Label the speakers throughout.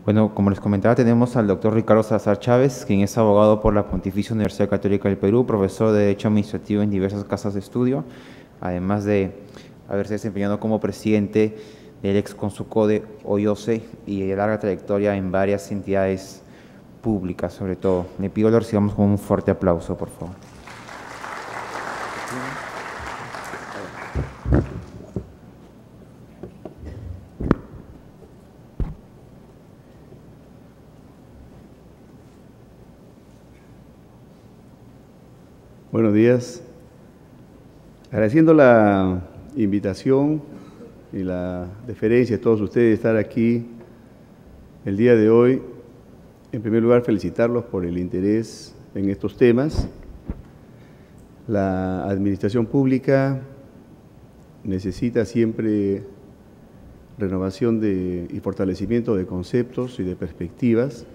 Speaker 1: Bueno, como les comentaba, tenemos al doctor Ricardo Salazar Chávez, quien es abogado por la Pontificia Universidad Católica del Perú, profesor de Derecho Administrativo en diversas casas de estudio, además de haberse desempeñado como presidente del Exconsucode OIOCE y de larga trayectoria en varias entidades públicas, sobre todo. Le pido que lo recibamos con un fuerte aplauso, por favor.
Speaker 2: Buenos días. Agradeciendo la invitación y la deferencia de todos ustedes de estar aquí el día de hoy. En primer lugar, felicitarlos por el interés en estos temas. La administración pública necesita siempre renovación y fortalecimiento de conceptos y de perspectivas,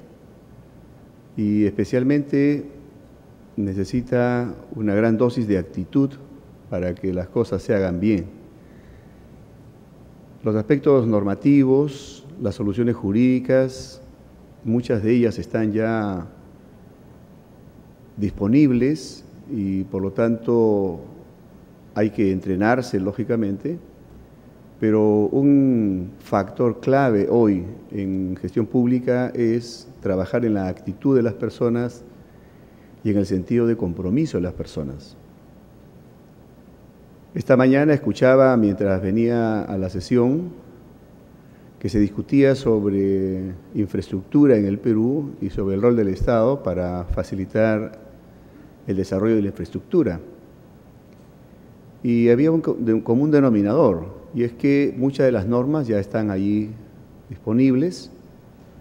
Speaker 2: y especialmente necesita una gran dosis de actitud para que las cosas se hagan bien. Los aspectos normativos, las soluciones jurídicas, muchas de ellas están ya disponibles y por lo tanto hay que entrenarse, lógicamente, pero un factor clave hoy en gestión pública es trabajar en la actitud de las personas y en el sentido de compromiso de las personas. Esta mañana escuchaba, mientras venía a la sesión, que se discutía sobre infraestructura en el Perú y sobre el rol del Estado para facilitar el desarrollo de la infraestructura. Y había un común denominador, y es que muchas de las normas ya están allí disponibles,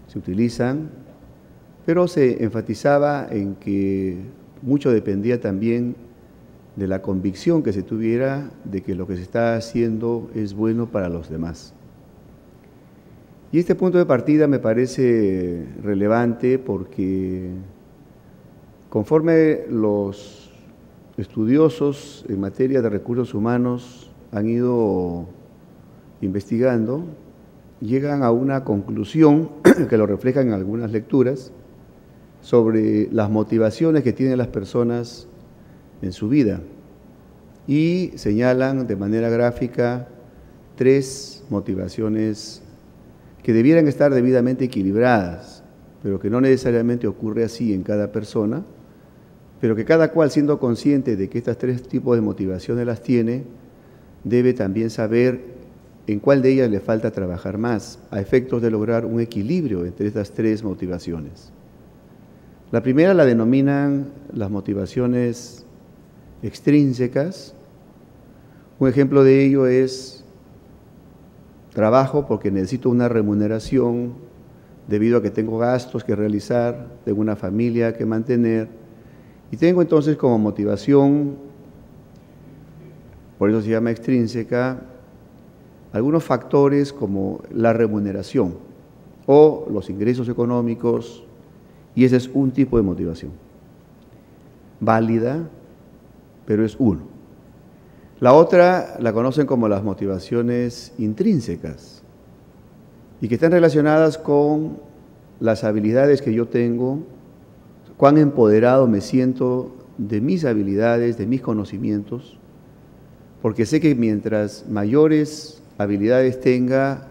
Speaker 2: se utilizan, pero se enfatizaba en que mucho dependía también de la convicción que se tuviera de que lo que se está haciendo es bueno para los demás. Y este punto de partida me parece relevante porque conforme los estudiosos en materia de recursos humanos han ido investigando, llegan a una conclusión que lo reflejan en algunas lecturas sobre las motivaciones que tienen las personas en su vida, y señalan de manera gráfica 3 motivaciones que debieran estar debidamente equilibradas, pero que no necesariamente ocurre así en cada persona, pero que cada cual, siendo consciente de que estas 3 tipos de motivaciones las tiene, debe también saber en cuál de ellas le falta trabajar más, a efectos de lograr un equilibrio entre estas 3 motivaciones. La primera la denominan las motivaciones extrínsecas. Un ejemplo de ello es: trabajo porque necesito una remuneración debido a que tengo gastos que realizar, tengo una familia que mantener, y tengo entonces como motivación, por eso se llama extrínseca, algunos factores como la remuneración o los ingresos económicos, y ese es un tipo de motivación válida, pero es uno. La otra la conocen como las motivaciones intrínsecas y que están relacionadas con las habilidades que yo tengo, cuán empoderado me siento de mis habilidades, de mis conocimientos, porque sé que mientras mayores habilidades tenga,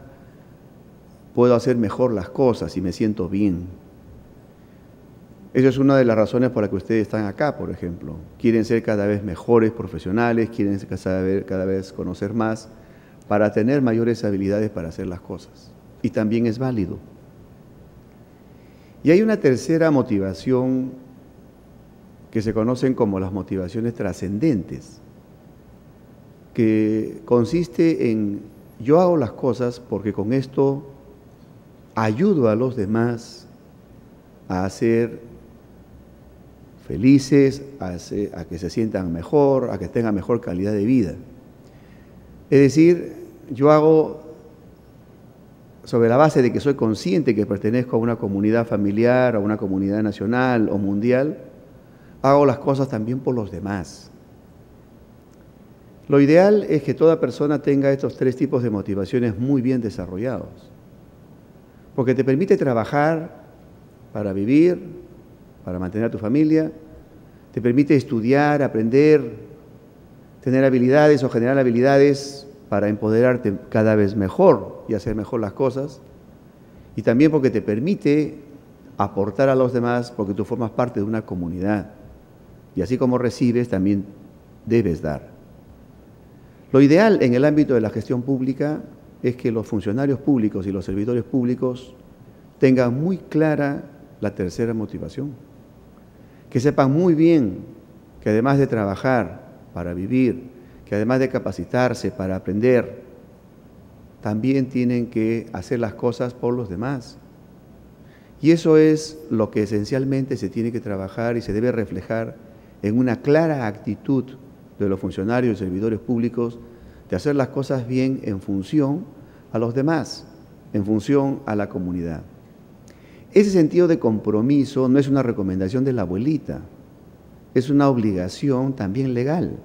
Speaker 2: puedo hacer mejor las cosas y me siento bien. Esa es una de las razones por las que ustedes están acá, por ejemplo. Quieren ser cada vez mejores profesionales, quieren saber cada vez conocer más para tener mayores habilidades para hacer las cosas. Y también es válido. Y hay una tercera motivación que se conocen como las motivaciones trascendentes, que consiste en: yo hago las cosas porque con esto ayudo a los demás a ser felices, a que se sientan mejor, a que tengan mejor calidad de vida. Es decir, yo hago sobre la base de que soy consciente que pertenezco a una comunidad familiar, a una comunidad nacional o mundial, hago las cosas también por los demás. Lo ideal es que toda persona tenga estos 3 tipos de motivaciones muy bien desarrollados. porque te permite trabajar para vivir, para mantener a tu familia, te permite estudiar, aprender, tener habilidades o generar habilidades para empoderarte cada vez mejor y hacer mejor las cosas, y también porque te permite aportar a los demás, porque tú formas parte de una comunidad, y así como recibes, también debes dar. Lo ideal en el ámbito de la gestión pública es que los funcionarios públicos y los servidores públicos tengan muy clara la tercera motivación, que sepan muy bien que además de trabajar para vivir, que además de capacitarse para aprender, también tienen que hacer las cosas por los demás. Y eso es lo que esencialmente se tiene que trabajar y se debe reflejar en una clara actitud de los funcionarios y servidores públicos de hacer las cosas bien en función a los demás, en función a la comunidad. Ese sentido de compromiso no es una recomendación de la abuelita, es una obligación también legal,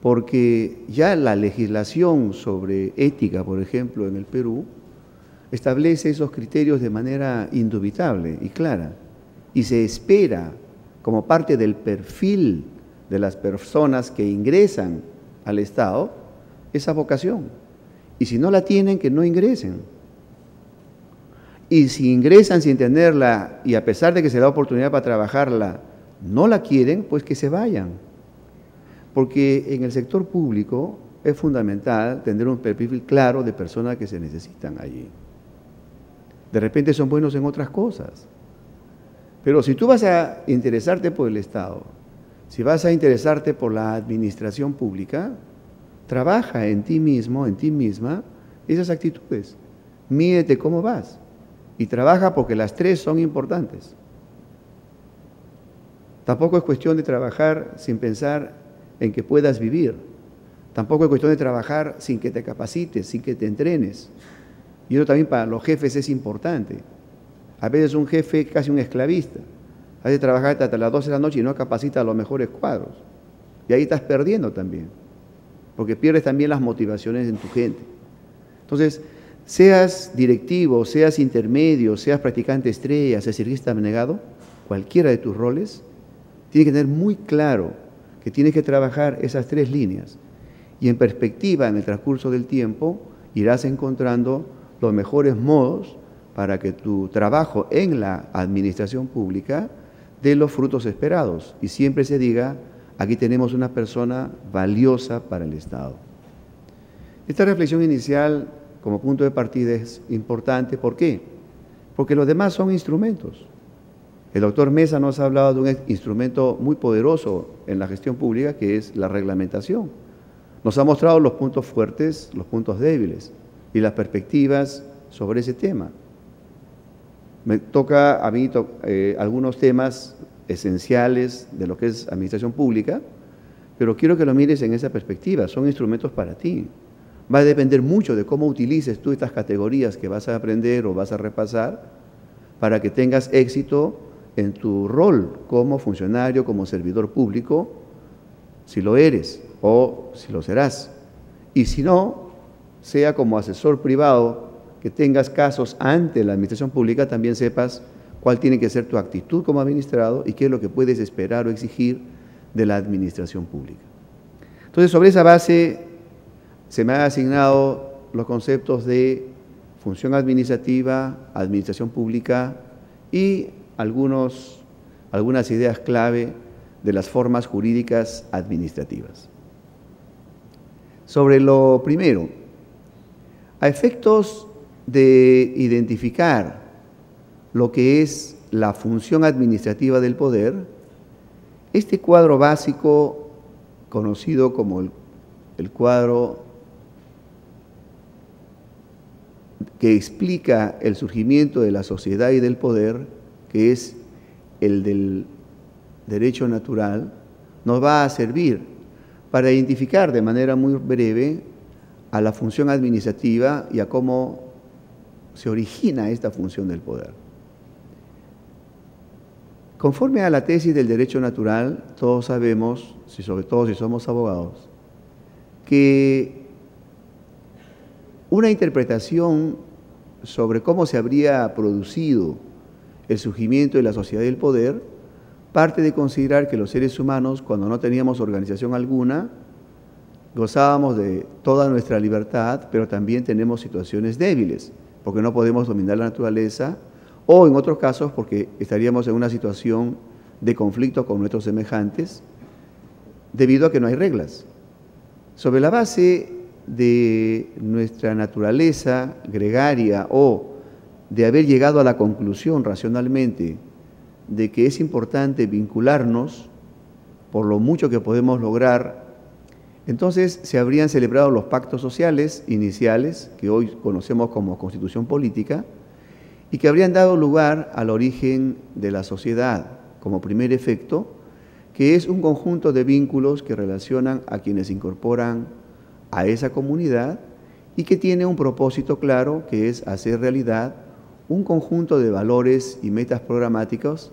Speaker 2: porque ya la legislación sobre ética, por ejemplo, en el Perú, establece esos criterios de manera indubitable y clara, y se espera como parte del perfil de las personas que ingresan al Estado esa vocación, y si no la tienen, que no ingresen. Y si ingresan sin tenerla y a pesar de que se da oportunidad para trabajarla, no la quieren, pues que se vayan. Porque en el sector público es fundamental tener un perfil claro de personas que se necesitan allí. De repente son buenos en otras cosas. Pero si tú vas a interesarte por el Estado, si vas a interesarte por la administración pública, trabaja en ti mismo, en ti misma, esas actitudes. Mídete cómo vas. Y trabaja porque las tres son importantes. Tampoco es cuestión de trabajar sin pensar en que puedas vivir. Tampoco es cuestión de trabajar sin que te capacites, sin que te entrenes. Y eso también para los jefes es importante. A veces un jefe es casi un esclavista. Hace trabajar hasta las 12 de la noche y no capacita a los mejores cuadros. Y ahí estás perdiendo también, porque pierdes también las motivaciones en tu gente. Entonces, seas directivo, seas intermedio, seas practicante estrella, seas servista abnegado, cualquiera de tus roles, tienes que tener muy claro que tienes que trabajar esas tres líneas. Y en perspectiva, en el transcurso del tiempo, irás encontrando los mejores modos para que tu trabajo en la administración pública dé los frutos esperados. Y siempre se diga, aquí tenemos una persona valiosa para el Estado. Esta reflexión inicial como punto de partida es importante. ¿Por qué? Porque los demás son instrumentos. El doctor Mesa nos ha hablado de un instrumento muy poderoso en la gestión pública, que es la reglamentación. Nos ha mostrado los puntos fuertes, los puntos débiles y las perspectivas sobre ese tema. Me toca a mí algunos temas esenciales de lo que es administración pública, pero quiero que lo mires en esa perspectiva. Son instrumentos para ti. Va a depender mucho de cómo utilices tú estas categorías que vas a aprender o vas a repasar para que tengas éxito en tu rol como funcionario, como servidor público, si lo eres o si lo serás. Y si no, sea como asesor privado, que tengas casos ante la administración pública, también sepas cuál tiene que ser tu actitud como administrado y qué es lo que puedes esperar o exigir de la administración pública. Entonces, sobre esa base, se me han asignado los conceptos de función administrativa, administración pública y algunas ideas clave de las formas jurídicas administrativas. Sobre lo primero, a efectos de identificar lo que es la función administrativa del poder, este cuadro básico, conocido como el cuadro que explica el surgimiento de la sociedad y del poder, que es el del derecho natural, nos va a servir para identificar de manera muy breve a la función administrativa y a cómo se origina esta función del poder. Conforme a la tesis del derecho natural, todos sabemos, sobre todo si somos abogados, que una interpretación sobre cómo se habría producido el surgimiento de la sociedad del poder, parte de considerar que los seres humanos, cuando no teníamos organización alguna, gozábamos de toda nuestra libertad, pero también tenemos situaciones débiles, porque no podemos dominar la naturaleza, o en otros casos porque estaríamos en una situación de conflicto con nuestros semejantes, debido a que no hay reglas. Sobre la base de nuestra naturaleza gregaria o de haber llegado a la conclusión racionalmente de que es importante vincularnos por lo mucho que podemos lograr, entonces se habrían celebrado los pactos sociales iniciales, que hoy conocemos como Constitución Política, y que habrían dado lugar al origen de la sociedad como primer efecto, que es un conjunto de vínculos que relacionan a quienes incorporan a esa comunidad y que tiene un propósito claro, que es hacer realidad un conjunto de valores y metas programáticos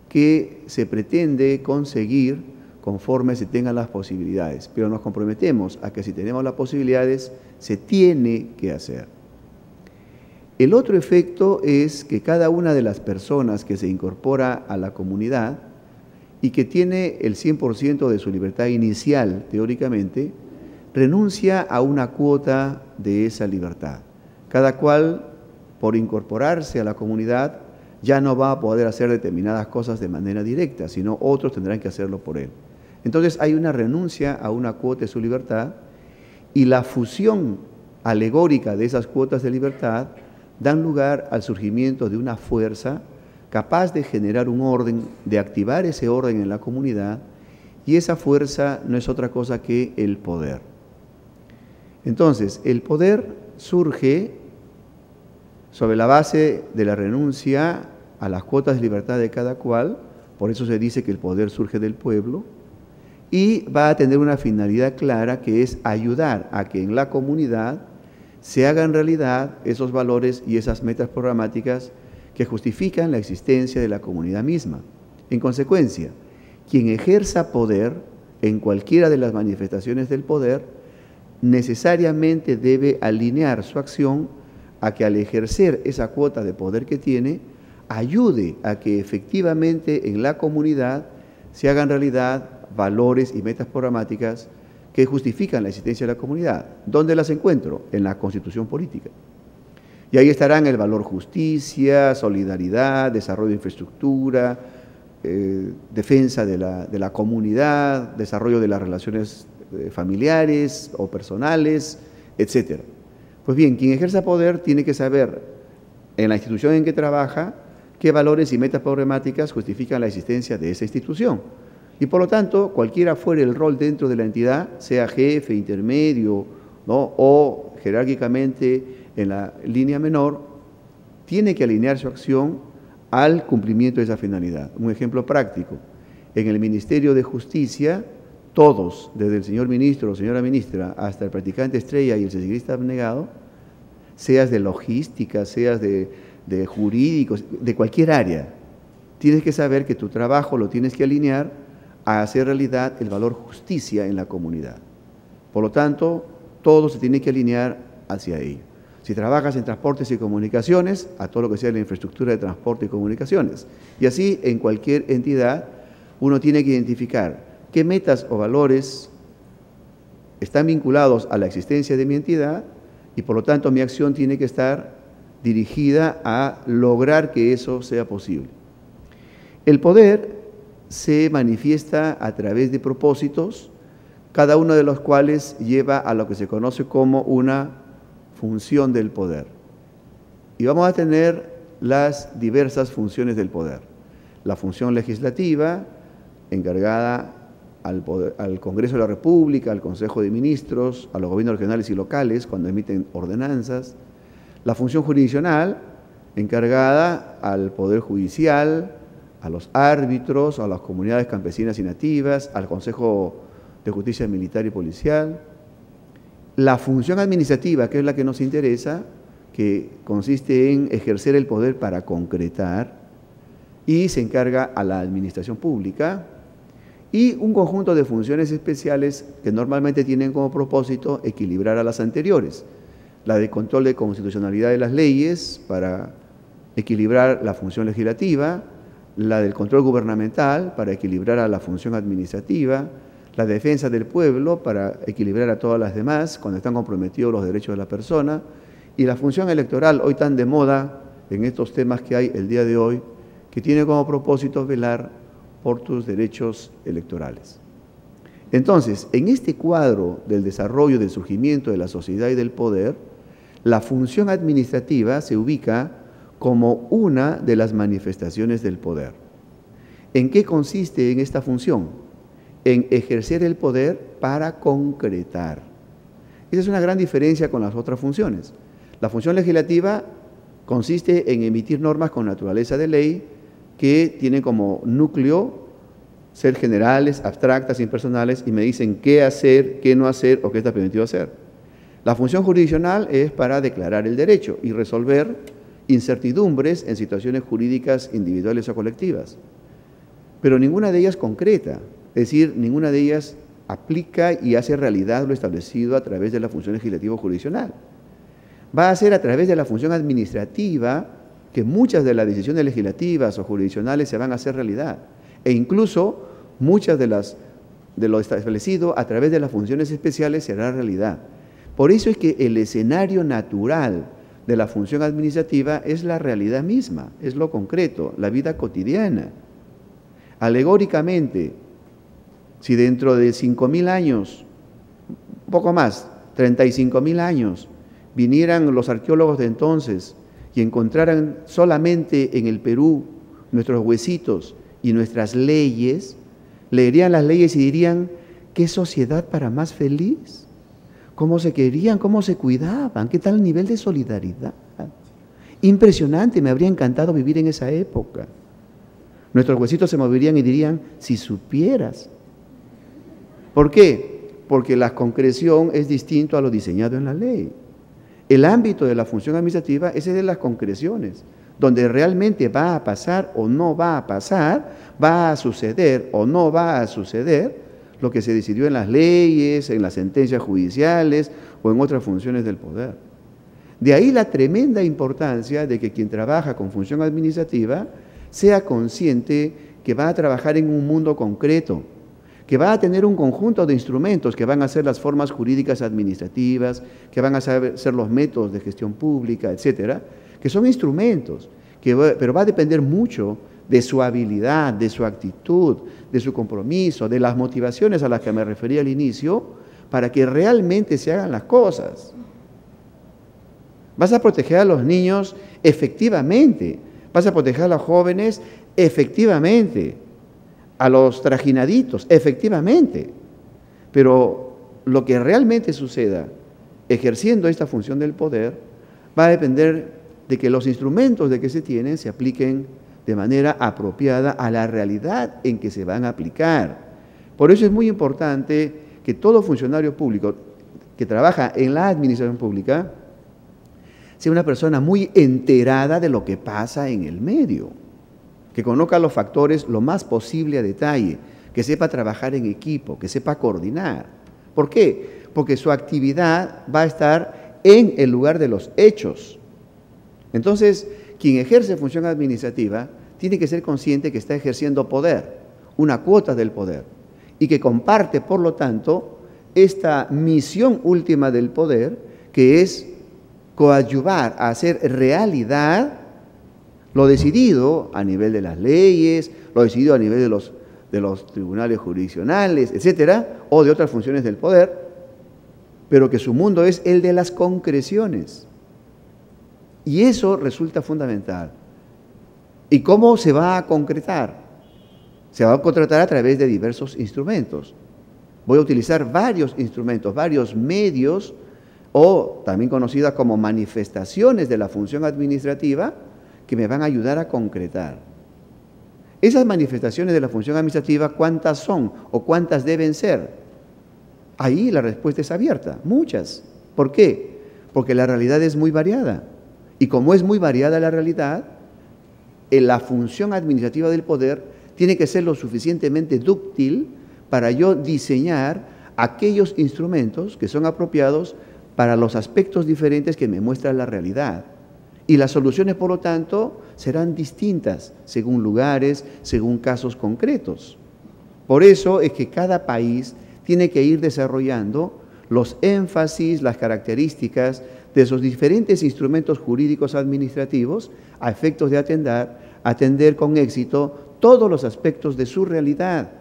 Speaker 2: que se pretende conseguir conforme se tengan las posibilidades. Pero nos comprometemos a que si tenemos las posibilidades, se tiene que hacer. El otro efecto es que cada una de las personas que se incorpora a la comunidad y que tiene el 100% de su libertad inicial, teóricamente, renuncia a una cuota de esa libertad. Cada cual, por incorporarse a la comunidad, ya no va a poder hacer determinadas cosas de manera directa, sino otros tendrán que hacerlo por él. Entonces hay una renuncia a una cuota de su libertad y la fusión alegórica de esas cuotas de libertad dan lugar al surgimiento de una fuerza capaz de generar un orden, de activar ese orden en la comunidad, y esa fuerza no es otra cosa que el poder. Entonces, el poder surge sobre la base de la renuncia a las cuotas de libertad de cada cual, por eso se dice que el poder surge del pueblo, y va a tener una finalidad clara, que es ayudar a que en la comunidad se hagan realidad esos valores y esas metas programáticas que justifican la existencia de la comunidad misma. En consecuencia, quien ejerza poder en cualquiera de las manifestaciones del poder, necesariamente debe alinear su acción a que al ejercer esa cuota de poder que tiene, ayude a que efectivamente en la comunidad se hagan realidad valores y metas programáticas que justifican la existencia de la comunidad. ¿Dónde las encuentro? En la Constitución Política. Y ahí estarán el valor justicia, solidaridad, desarrollo de infraestructura, defensa de la comunidad, desarrollo de las relaciones familiares o personales, etc. Pues bien, quien ejerza poder tiene que saber en la institución en que trabaja qué valores y metas programáticas justifican la existencia de esa institución. Y por lo tanto, cualquiera fuere el rol dentro de la entidad, sea jefe, intermedio, ¿no?, o jerárquicamente en la línea menor, tiene que alinear su acción al cumplimiento de esa finalidad. Un ejemplo práctico: en el Ministerio de Justicia, todos, desde el señor ministro o señora ministra hasta el practicante estrella y el sesigrista abnegado, seas de logística, seas de jurídicos, de cualquier área, tienes que saber que tu trabajo lo tienes que alinear a hacer realidad el valor justicia en la comunidad. Por lo tanto, todo se tiene que alinear hacia ello. Si trabajas en transportes y comunicaciones, a todo lo que sea la infraestructura de transporte y comunicaciones. Y así, en cualquier entidad, uno tiene que identificar qué metas o valores están vinculados a la existencia de mi entidad y, por lo tanto, mi acción tiene que estar dirigida a lograr que eso sea posible. El poder se manifiesta a través de propósitos, cada uno de los cuales lleva a lo que se conoce como una función del poder. Y vamos a tener las diversas funciones del poder. La función legislativa, encargada al Congreso de la República, al Consejo de Ministros, a los gobiernos regionales y locales cuando emiten ordenanzas. La función jurisdiccional, encargada al Poder Judicial, a los árbitros, a las comunidades campesinas y nativas, al Consejo de Justicia Militar y Policial. La función administrativa, que es la que nos interesa, que consiste en ejercer el poder para concretar, y se encarga a la administración pública, y un conjunto de funciones especiales que normalmente tienen como propósito equilibrar a las anteriores. la de control de constitucionalidad de las leyes para equilibrar la función legislativa, la del control gubernamental para equilibrar a la función administrativa, la defensa del pueblo para equilibrar a todas las demás cuando están comprometidos los derechos de la persona, y la función electoral, hoy tan de moda en estos temas que hay el día de hoy, que tiene como propósito velar por tus derechos electorales. Entonces, en este cuadro del desarrollo, del surgimiento de la sociedad y del poder, la función administrativa se ubica como una de las manifestaciones del poder. ¿En qué consiste en esta función? En ejercer el poder para concretar. Esa es una gran diferencia con las otras funciones. La función legislativa consiste en emitir normas con naturaleza de ley que tienen como núcleo ser generales, abstractas, impersonales y me dicen qué hacer, qué no hacer o qué está permitido hacer. La función jurisdiccional es para declarar el derecho y resolver incertidumbres en situaciones jurídicas individuales o colectivas. Pero ninguna de ellas concreta, es decir, ninguna de ellas aplica y hace realidad lo establecido a través de la función legislativa o jurisdiccional. Va a ser a través de la función administrativa que muchas de las decisiones legislativas o jurisdiccionales se van a hacer realidad. E incluso muchas de lo establecido a través de las funciones especiales será realidad. Por eso es que el escenario natural de la función administrativa es la realidad misma, es lo concreto, la vida cotidiana. Alegóricamente, si dentro de 5.000 años, un poco más, 35.000 años, vinieran los arqueólogos de entonces y encontraran solamente en el Perú nuestros huesitos y nuestras leyes, leerían las leyes y dirían, ¿qué sociedad para más feliz? ¿Cómo se querían? ¿Cómo se cuidaban? ¿Qué tal nivel de solidaridad? Impresionante, me habría encantado vivir en esa época. Nuestros huesitos se moverían y dirían, si supieras. ¿Por qué? Porque la concreción es distinto a lo diseñado en la ley. El ámbito de la función administrativa es el de las concreciones, donde realmente va a pasar o no va a pasar, va a suceder o no va a suceder lo que se decidió en las leyes, en las sentencias judiciales o en otras funciones del poder. De ahí la tremenda importancia de que quien trabaja con función administrativa sea consciente que va a trabajar en un mundo concreto, que va a tener un conjunto de instrumentos que van a ser las formas jurídicas administrativas, que van a ser los métodos de gestión pública, etcétera, que son instrumentos, pero va a depender mucho de su habilidad, de su actitud, de su compromiso, de las motivaciones a las que me refería al inicio, para que realmente se hagan las cosas. Vas a proteger a los niños efectivamente, vas a proteger a los jóvenes efectivamente, a los trajinaditos efectivamente, pero lo que realmente suceda ejerciendo esta función del poder va a depender de que los instrumentos de que se tienen se apliquen de manera apropiada a la realidad en que se van a aplicar. Por eso es muy importante que todo funcionario público que trabaja en la administración pública sea una persona muy enterada de lo que pasa en el medio, que conozca los factores lo más posible a detalle, que sepa trabajar en equipo, que sepa coordinar. ¿Por qué? Porque su actividad va a estar en el lugar de los hechos. Entonces, quien ejerce función administrativa tiene que ser consciente que está ejerciendo poder, una cuota del poder, y que comparte, por lo tanto, esta misión última del poder, que es coadyuvar a hacer realidad lo decidido a nivel de las leyes, lo decidido a nivel de los tribunales jurisdiccionales, etcétera, o de otras funciones del poder, pero que su mundo es el de las concreciones. Y eso resulta fundamental. ¿Y cómo se va a concretar? Se va a concretar a través de diversos instrumentos. Voy a utilizar varios instrumentos, varios medios, o también conocidas como manifestaciones de la función administrativa, que me van a ayudar a concretar. Esas manifestaciones de la función administrativa, ¿cuántas son o cuántas deben ser? Ahí la respuesta es abierta, muchas. ¿Por qué? Porque la realidad es muy variada. Y como es muy variada la realidad, la función administrativa del poder tiene que ser lo suficientemente dúctil para yo diseñar aquellos instrumentos que son apropiados para los aspectos diferentes que me muestra la realidad. Y las soluciones, por lo tanto, serán distintas según lugares, según casos concretos. Por eso es que cada país tiene que ir desarrollando los énfasis, las características de sus diferentes instrumentos jurídicos administrativos a efectos de atender con éxito todos los aspectos de su realidad.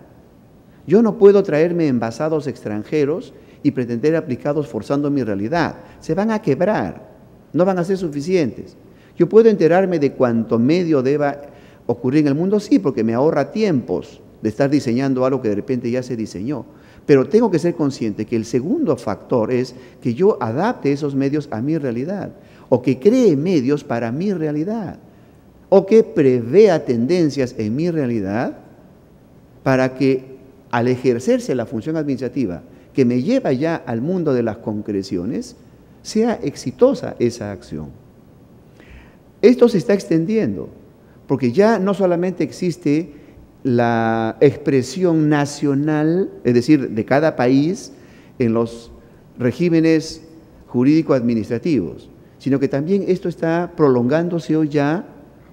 Speaker 2: Yo no puedo traerme envasados extranjeros y pretender aplicarlos forzando mi realidad. Se van a quebrar, no van a ser suficientes. Yo puedo enterarme de cuánto medio deba ocurrir en el mundo, sí, porque me ahorra tiempos de estar diseñando algo que de repente ya se diseñó. Pero tengo que ser consciente que el segundo factor es que yo adapte esos medios a mi realidad, o que cree medios para mi realidad, o que prevea tendencias en mi realidad para que al ejercerse la función administrativa que me lleva ya al mundo de las concreciones, sea exitosa esa acción. Esto se está extendiendo, porque ya no solamente existe la expresión nacional, es decir, de cada país en los regímenes jurídico-administrativos, sino que también esto está prolongándose hoy ya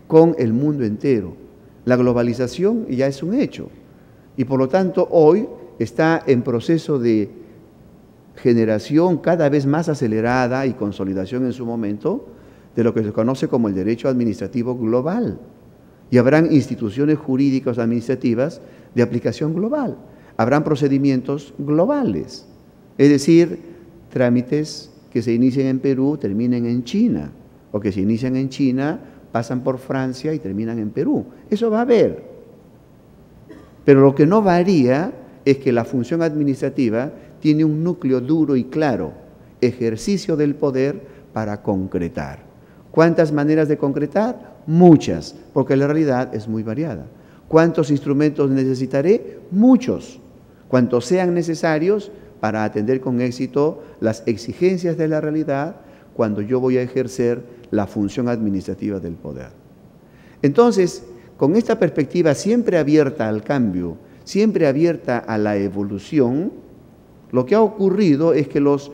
Speaker 2: con el mundo entero. La globalización ya es un hecho y por lo tanto hoy está en proceso de generación cada vez más acelerada y consolidación en su momento de lo que se conoce como el derecho administrativo global. Y habrán instituciones jurídicas administrativas de aplicación global. Habrán procedimientos globales, es decir, trámites que se inician en Perú terminen en China, o que se inician en China, pasan por Francia y terminan en Perú. Eso va a haber. Pero lo que no varía es que la función administrativa tiene un núcleo duro y claro, ejercicio del poder para concretar. ¿Cuántas maneras de concretar? Muchas, porque la realidad es muy variada. ¿Cuántos instrumentos necesitaré? Muchos, cuantos sean necesarios para atender con éxito las exigencias de la realidad cuando yo voy a ejercer la función administrativa del poder. Entonces, con esta perspectiva siempre abierta al cambio, siempre abierta a la evolución, lo que ha ocurrido es que los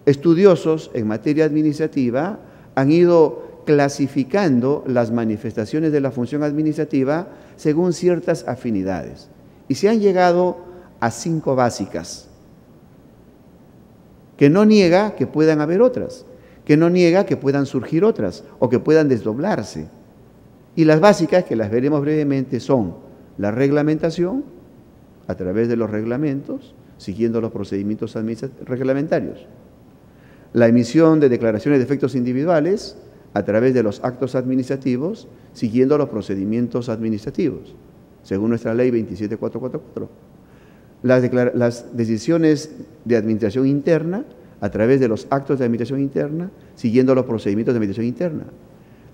Speaker 2: estudiosos en materia administrativa han ido clasificando las manifestaciones de la función administrativa según ciertas afinidades. Y se han llegado a 5 básicas, que no niega que puedan haber otras, que no niega que puedan surgir otras o que puedan desdoblarse. Y las básicas, que las veremos brevemente, son la reglamentación, a través de los reglamentos, siguiendo los procedimientos reglamentarios, la emisión de declaraciones de efectos individuales, a través de los actos administrativos, siguiendo los procedimientos administrativos, según nuestra ley 27444. Las decisiones de administración interna, a través de los actos de administración interna, siguiendo los procedimientos de administración interna.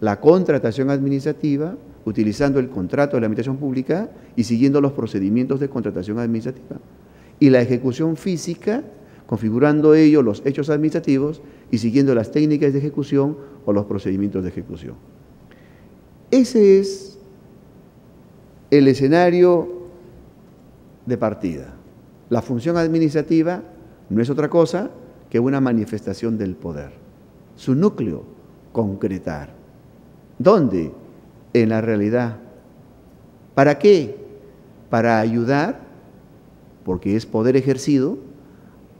Speaker 2: La contratación administrativa, utilizando el contrato de la administración pública y siguiendo los procedimientos de contratación administrativa. Y la ejecución física, configurando ello los hechos administrativos y siguiendo las técnicas de ejecución o los procedimientos de ejecución. Ese es el escenario de partida. La función administrativa no es otra cosa que una manifestación del poder. Su núcleo, concretar. ¿Dónde? En la realidad. ¿Para qué? Para ayudar, porque es poder ejercido,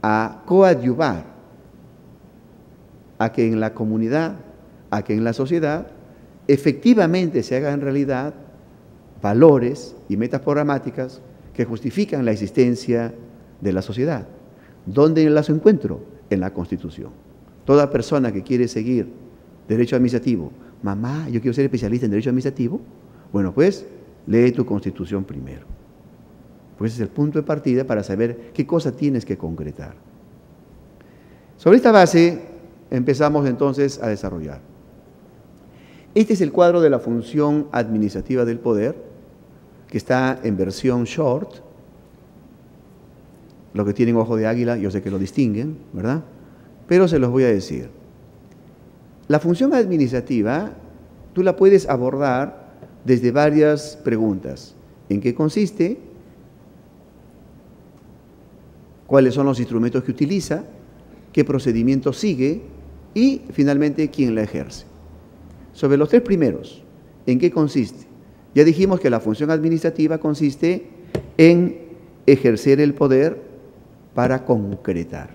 Speaker 2: a coadyuvar a que en la comunidad, a que en la sociedad, efectivamente se hagan realidad valores y metas programáticas que justifican la existencia de la sociedad. ¿Dónde las encuentro? En la Constitución. Toda persona que quiere seguir derecho administrativo, mamá, yo quiero ser especialista en derecho administrativo, bueno, pues lee tu Constitución primero. Pues ese es el punto de partida para saber qué cosa tienes que concretar. Sobre esta base empezamos entonces a desarrollar. Este es el cuadro de la función administrativa del poder, que está en versión short. Los que tienen ojo de águila, yo sé que lo distinguen, ¿verdad? Pero se los voy a decir. La función administrativa, tú la puedes abordar desde varias preguntas. ¿En qué consiste? ¿Cuáles son los instrumentos que utiliza? qué procedimiento sigue y, finalmente, quién la ejerce. Sobre los tres primeros, ¿en qué consiste? Ya dijimos que la función administrativa consiste en ejercer el poder para concretar.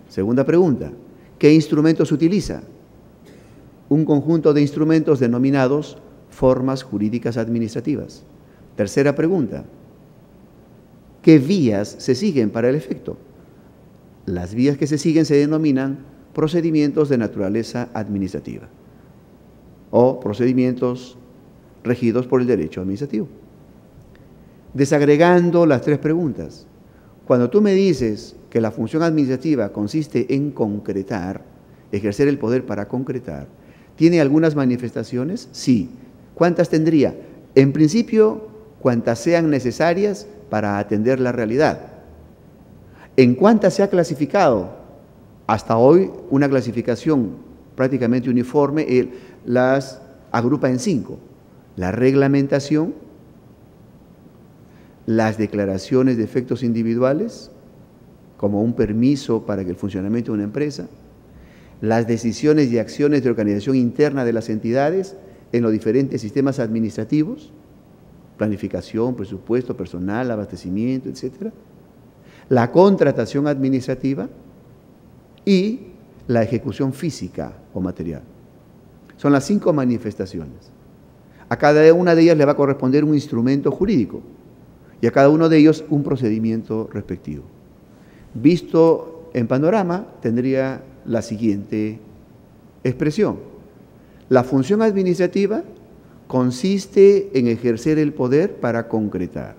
Speaker 2: Segunda pregunta, ¿qué instrumentos utiliza? Un conjunto de instrumentos denominados formas jurídicas administrativas. Tercera pregunta, ¿qué vías se siguen para el efecto? Las vías que se siguen se denominan procedimientos de naturaleza administrativa o procedimientos regidos por el derecho administrativo. Desagregando las tres preguntas, cuando tú me dices que la función administrativa consiste en concretar, ejercer el poder para concretar, ¿tiene algunas manifestaciones? Sí. ¿Cuántas tendría? En principio, cuantas sean necesarias para atender la realidad. ¿En cuántas se ha clasificado? Hasta hoy, una clasificación prácticamente uniforme las agrupa en 5. La reglamentación, las declaraciones de efectos individuales, como un permiso para el funcionamiento de una empresa, las decisiones y acciones de organización interna de las entidades en los diferentes sistemas administrativos, planificación, presupuesto, personal, abastecimiento, etc. La contratación administrativa y la ejecución física o material. Son las 5 manifestaciones. A cada una de ellas le va a corresponder un instrumento jurídico y a cada uno de ellos un procedimiento respectivo. Visto en panorama, tendría la siguiente expresión. La función administrativa consiste en ejercer el poder para concretar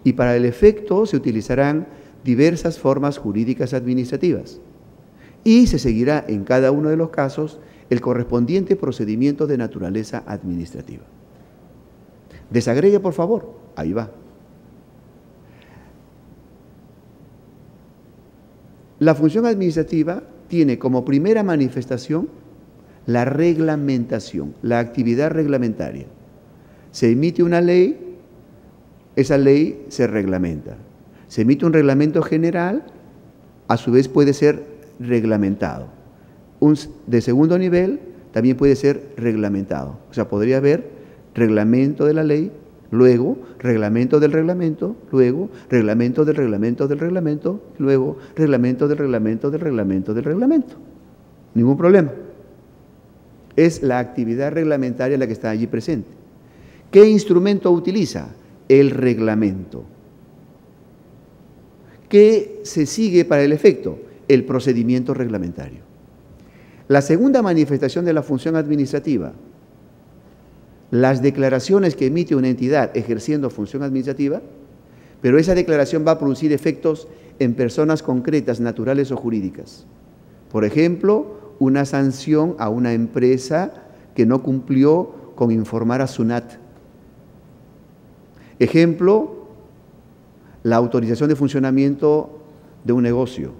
Speaker 2: y para el efecto se utilizarán diversas formas jurídicas administrativas y se seguirá en cada uno de los casos el correspondiente procedimiento de naturaleza administrativa. Desagregue, por favor. Ahí va. La función administrativa tiene como primera manifestación la reglamentación, la actividad reglamentaria. Se emite una ley, esa ley se reglamenta. Se emite un reglamento general, a su vez puede ser reglamentado. De segundo nivel también puede ser reglamentado. O sea, podría haber reglamento de la ley, luego reglamento del reglamento, luego reglamento del reglamento del reglamento, luego reglamento del reglamento del reglamento del reglamento. Ningún problema. Es la actividad reglamentaria la que está allí presente. ¿Qué instrumento utiliza? El reglamento. ¿Qué se sigue para el efecto? El procedimiento reglamentario. La segunda manifestación de la función administrativa, las declaraciones que emite una entidad ejerciendo función administrativa, pero esa declaración va a producir efectos en personas concretas, naturales o jurídicas. Por ejemplo, una sanción a una empresa que no cumplió con informar a SUNAT. Ejemplo, la autorización de funcionamiento de un negocio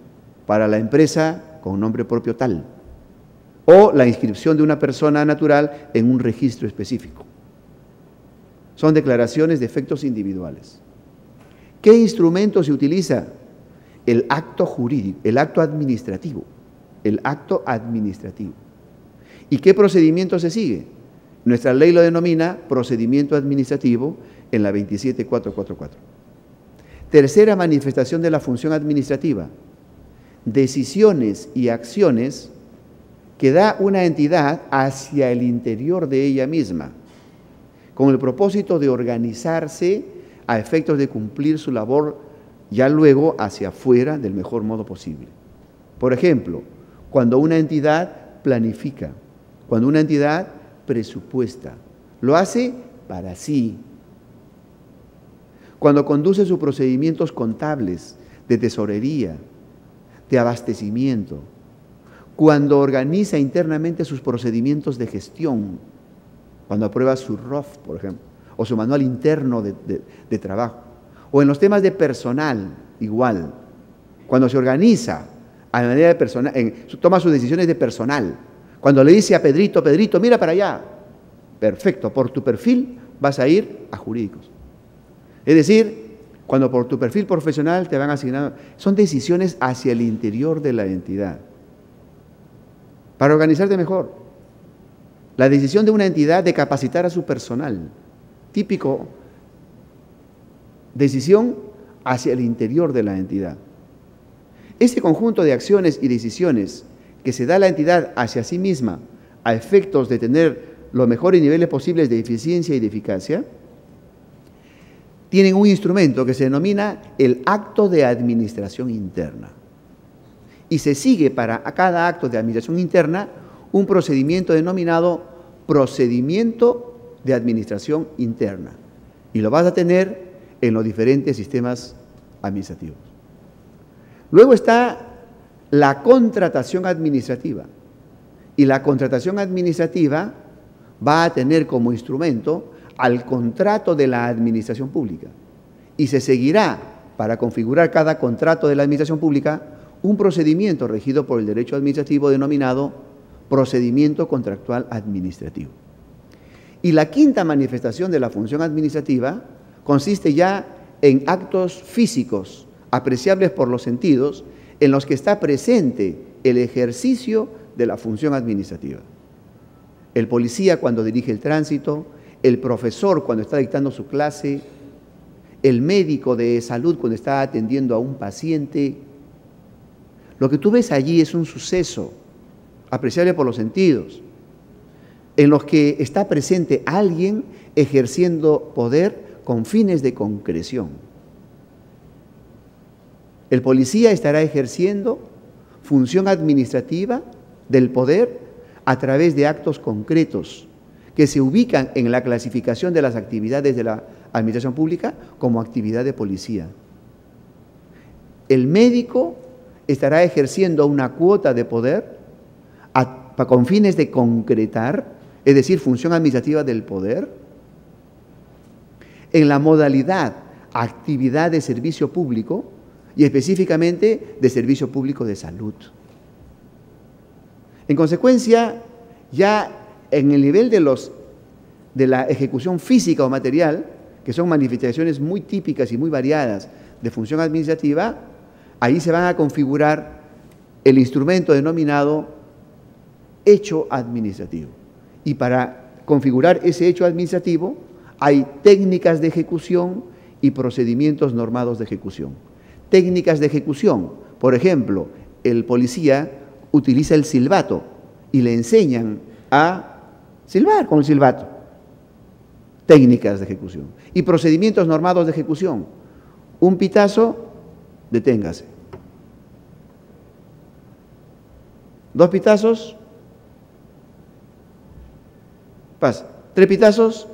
Speaker 2: para la empresa con nombre propio tal, o la inscripción de una persona natural en un registro específico. Son declaraciones de efectos individuales. ¿Qué instrumento se utiliza? El acto jurídico, el acto administrativo. El acto administrativo. ¿Y qué procedimiento se sigue? Nuestra ley lo denomina procedimiento administrativo en la 27444. Tercera manifestación de la función administrativa, decisiones y acciones que da una entidad hacia el interior de ella misma, con el propósito de organizarse a efectos de cumplir su labor ya luego hacia afuera del mejor modo posible. Por ejemplo, cuando una entidad planifica, cuando una entidad presupuesta, lo hace para sí. Cuando conduce sus procedimientos contables, de tesorería, de abastecimiento, cuando organiza internamente sus procedimientos de gestión, cuando aprueba su ROF, por ejemplo, o su manual interno de trabajo, o en los temas de personal, igual, cuando se organiza a manera de personal, toma sus decisiones de personal, cuando le dice a Pedrito, Pedrito, mira para allá, perfecto, por tu perfil vas a ir a jurídicos. Es decir, cuando por tu perfil profesional te van asignando, son decisiones hacia el interior de la entidad, para organizarte mejor. La decisión de una entidad de capacitar a su personal, típico, decisión hacia el interior de la entidad. Este conjunto de acciones y decisiones que se da la entidad hacia sí misma a efectos de tener los mejores niveles posibles de eficiencia y de eficacia, tienen un instrumento que se denomina el acto de administración interna. Y se sigue para cada acto de administración interna un procedimiento denominado procedimiento de administración interna. Y lo vas a tener en los diferentes sistemas administrativos. Luego está la contratación administrativa. Y la contratación administrativa va a tener como instrumento al contrato de la administración pública. Y se seguirá, para configurar cada contrato de la administración pública, un procedimiento regido por el derecho administrativo denominado procedimiento contractual administrativo. Y la quinta manifestación de la función administrativa consiste ya en actos físicos apreciables por los sentidos en los que está presente el ejercicio de la función administrativa. El policía cuando dirige el tránsito, el profesor cuando está dictando su clase, el médico de salud cuando está atendiendo a un paciente. Lo que tú ves allí es un suceso apreciable por los sentidos, en los que está presente alguien ejerciendo poder con fines de concreción. El policía estará ejerciendo función administrativa del poder a través de actos concretos que se ubican en la clasificación de las actividades de la administración pública como actividad de policía. El médico estará ejerciendo una cuota de poder con fines de concretar, es decir, función administrativa del poder, en la modalidad actividad de servicio público y específicamente de servicio público de salud. En consecuencia, ya en el nivel de la ejecución física o material, que son manifestaciones muy típicas y muy variadas de función administrativa, ahí se van a configurar el instrumento denominado hecho administrativo. Y para configurar ese hecho administrativo hay técnicas de ejecución y procedimientos normados de ejecución. Técnicas de ejecución, por ejemplo, el policía utiliza el silbato y le enseñan a silbar con el silbato. Técnicas de ejecución. Y procedimientos normados de ejecución. Un pitazo, deténgase. 2 pitazos, pasa. 3 pitazos,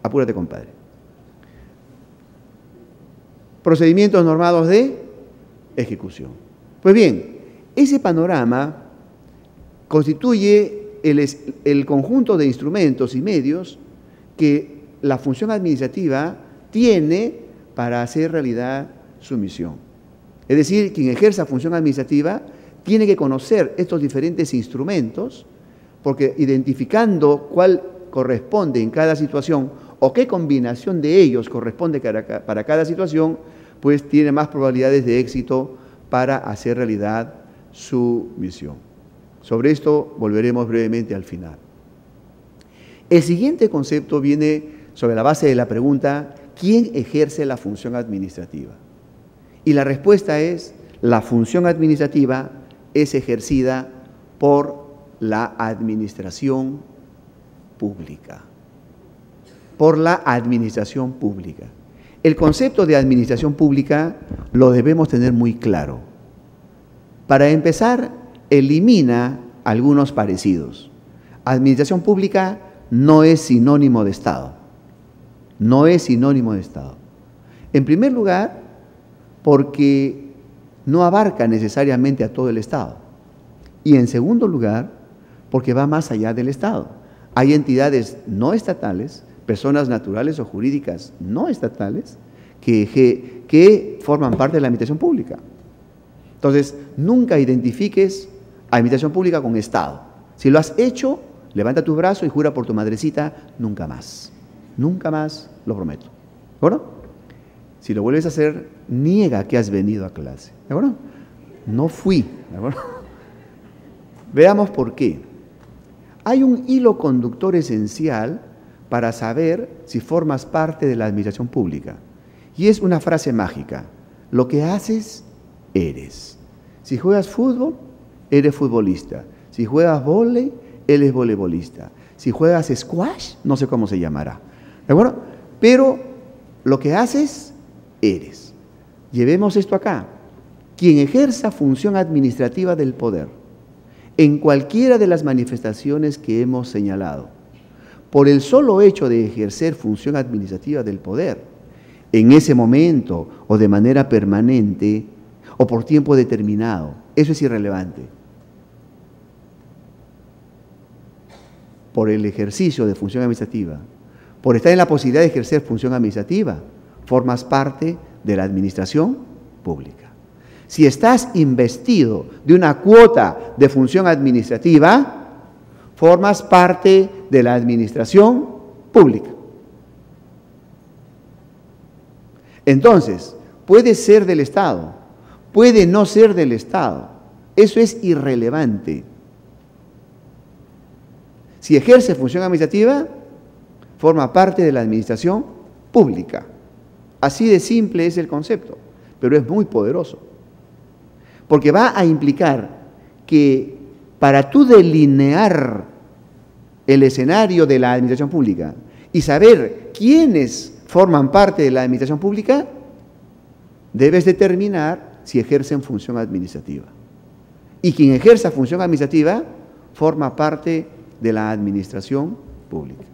Speaker 2: apúrate, compadre. Procedimientos normados de ejecución. Pues bien, ese panorama constituye el conjunto de instrumentos y medios que la función administrativa tiene para hacer realidad su misión. Es decir, quien ejerza función administrativa tiene que conocer estos diferentes instrumentos, porque identificando cuál corresponde en cada situación o qué combinación de ellos corresponde para cada situación, pues tiene más probabilidades de éxito para hacer realidad su misión. Sobre esto volveremos brevemente al final. El siguiente concepto viene sobre la base de la pregunta, ¿quién ejerce la función administrativa? Y la respuesta es, la función administrativa es ejercida por la administración pública. Por la administración pública. El concepto de administración pública lo debemos tener muy claro. Para empezar, elimina algunos parecidos. Administración pública no es sinónimo de Estado. No es sinónimo de Estado. En primer lugar, porque no abarca necesariamente a todo el Estado. Y en segundo lugar, porque va más allá del Estado. Hay entidades no estatales, personas naturales o jurídicas no estatales, que forman parte de la administración pública. Entonces, nunca identifiques a administración pública con Estado. Si lo has hecho, levanta tu brazo y jura por tu madrecita, nunca más. Nunca más, lo prometo. ¿De acuerdo? Si lo vuelves a hacer, niega que has venido a clase. ¿De acuerdo? No fui. ¿De acuerdo? Veamos por qué. Hay un hilo conductor esencial para saber si formas parte de la administración pública. Y es una frase mágica. Lo que haces, eres. Si juegas fútbol, eres futbolista. Si juegas vóley, eres voleibolista. Si juegas squash, no sé cómo se llamará. ¿De acuerdo? Pero lo que haces, eres. Llevemos esto acá. Quien ejerza función administrativa del poder, en cualquiera de las manifestaciones que hemos señalado, por el solo hecho de ejercer función administrativa del poder, en ese momento o de manera permanente o por tiempo determinado, eso es irrelevante. Por el ejercicio de función administrativa, por estar en la posibilidad de ejercer función administrativa, formas parte de la administración pública. Si estás investido de una cuota de función administrativa, formas parte de la administración pública. Entonces, puede ser del Estado, puede no ser del Estado. Eso es irrelevante. Si ejerce función administrativa, forma parte de la administración pública. Así de simple es el concepto, pero es muy poderoso. Porque va a implicar que para tú delinear el escenario de la administración pública y saber quiénes forman parte de la administración pública, debes determinar si ejercen función administrativa. Y quien ejerza función administrativa forma parte de la administración pública.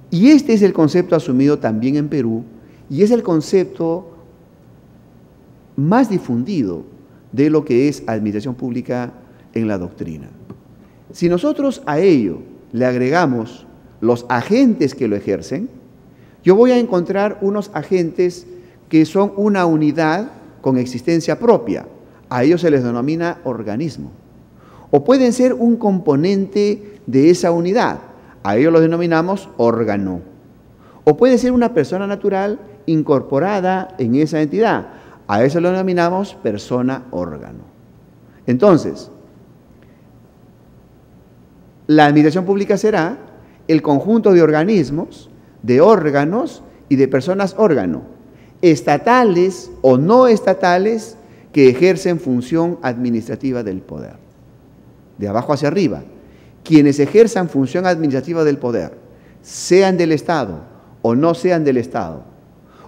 Speaker 2: Y este es el concepto asumido también en Perú y es el concepto más difundido de lo que es administración pública en la doctrina. Si nosotros a ello le agregamos los agentes que lo ejercen, yo voy a encontrar unos agentes que son una unidad con existencia propia. A ellos se les denomina organismo. O pueden ser un componente de esa unidad. A ellos los denominamos órgano. O puede ser una persona natural incorporada en esa entidad. A eso lo denominamos persona órgano. Entonces, la administración pública será el conjunto de organismos, de órganos y de personas órgano, estatales o no estatales, que ejercen función administrativa del poder. De abajo hacia arriba, quienes ejerzan función administrativa del poder, sean del Estado o no sean del Estado,